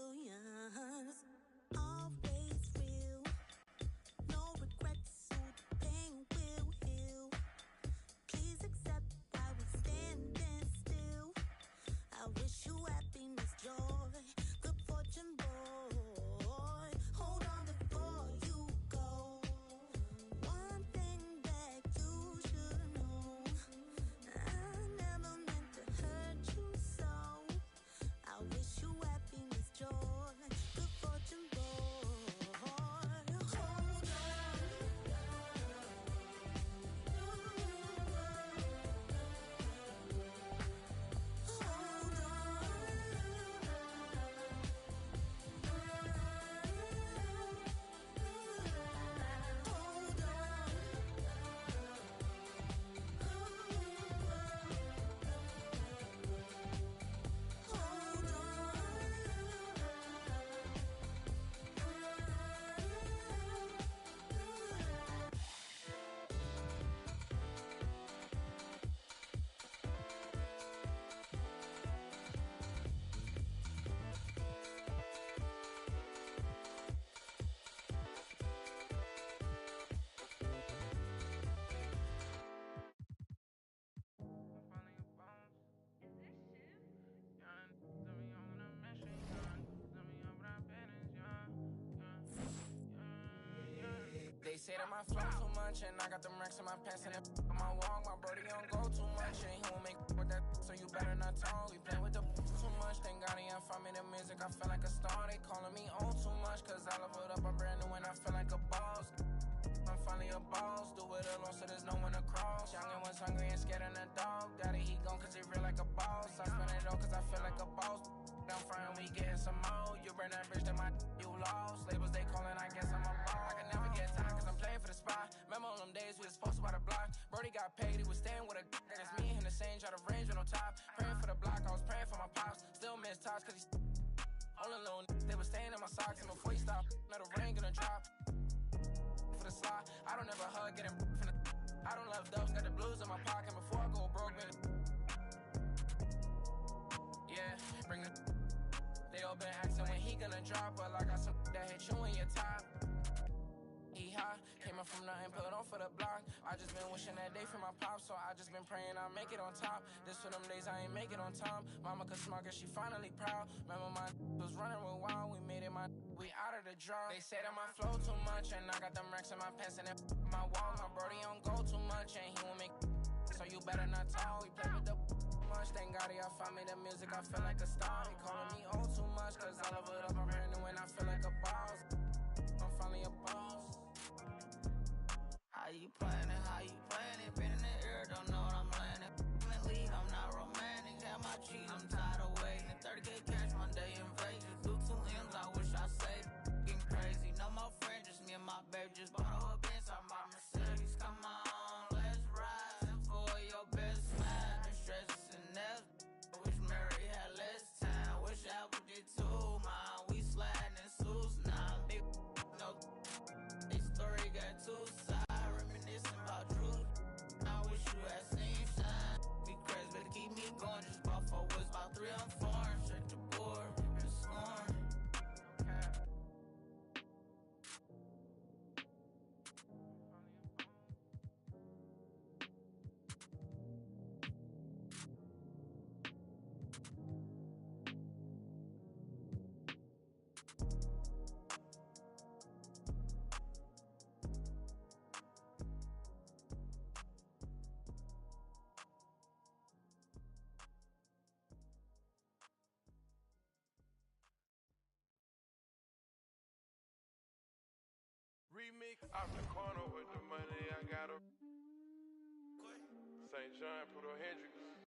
millions. Always real. No regrets, so the pain will heal. Please accept I was standing still. I wish you happiness, joy, good fortune, boy. Hold on before you go. One thing that you should know, I never meant to hurt you so. I wish you happiness, joy, good fortune, boy. Hold on. They say that my flow too much and I got them racks in my pants and on my wall. My brody don't go too much and he won't make with that, so you better not talk. We play with the too much, thank God he ain't find me the music. I feel like a star, they calling me on too much, cause I leveled up, I'm brand new and I feel like a boss. I'm finally a boss, do it alone so there's no one to cross. Young and was hungry and scared of the dog. Daddy he gone cause he real like a boss. I spend it all cause I feel like a boss. I'm frying, we getting some more. You burn that bridge, then you lost. Labels they calling, I guess I'm a boss. I can never get time cause I'm playing for the spot. Remember on them days we was posted by the block. Brody got paid, he was staying with a that's me and him the same, try to range on no top. Praying for the block, I was praying for my pops. Still miss tops cause he's all alone. They was staying in my socks and before he stopped, let the rain gonna drop. For the slot, I don't ever hug, getting from the I don't love dubs, got the blues in my pocket before I go broke, man. Yeah, bring the they all been asking when he gonna drop, but I got some that hit you in your top. Hee-haw, came up from nothing, put on for the block. I just been wishing that day for my pops, so I just been praying I'll make it on top. This for them days I ain't make it on time. Mama could smart cause she finally proud. Remember my was running real wild, we made it we out of the draw. They say that my flow too much, and I got them racks in my pants and my wall. My brody don't go too much, and he won't make so you better not talk. We play with the much, thank God y'all find me the music, I feel like a star. They calling me old too much, cause I love it up, I'm brand new and I feel like a boss. I'm finally a boss. How you playing it, how you playing it? Been in the air, don't know what I'm landing. I'm in league, I'm not romantic. Have my cheese, I'm tired of waiting. 30K cash Monday in Vegas. Do 2 M's, I wish I saved. Getting crazy, no more friends, just me and my baby. Just bought a whole Benz, I'm my Mercedes. Come on, let's ride. For your best man, the stresses and nails. Wish Mary had less time. Wish Apple did too, man. We sliding in suits now. Big no, this story got 2 sides. Reminiscing about truth. I wish you had seen shine. Be crazy, better keep me going. Just bought 4 woods, about 3 I'm foreign. Check the board, been scoring. Remix. Out the corner with the money, I got a St. John, put a Hendrix.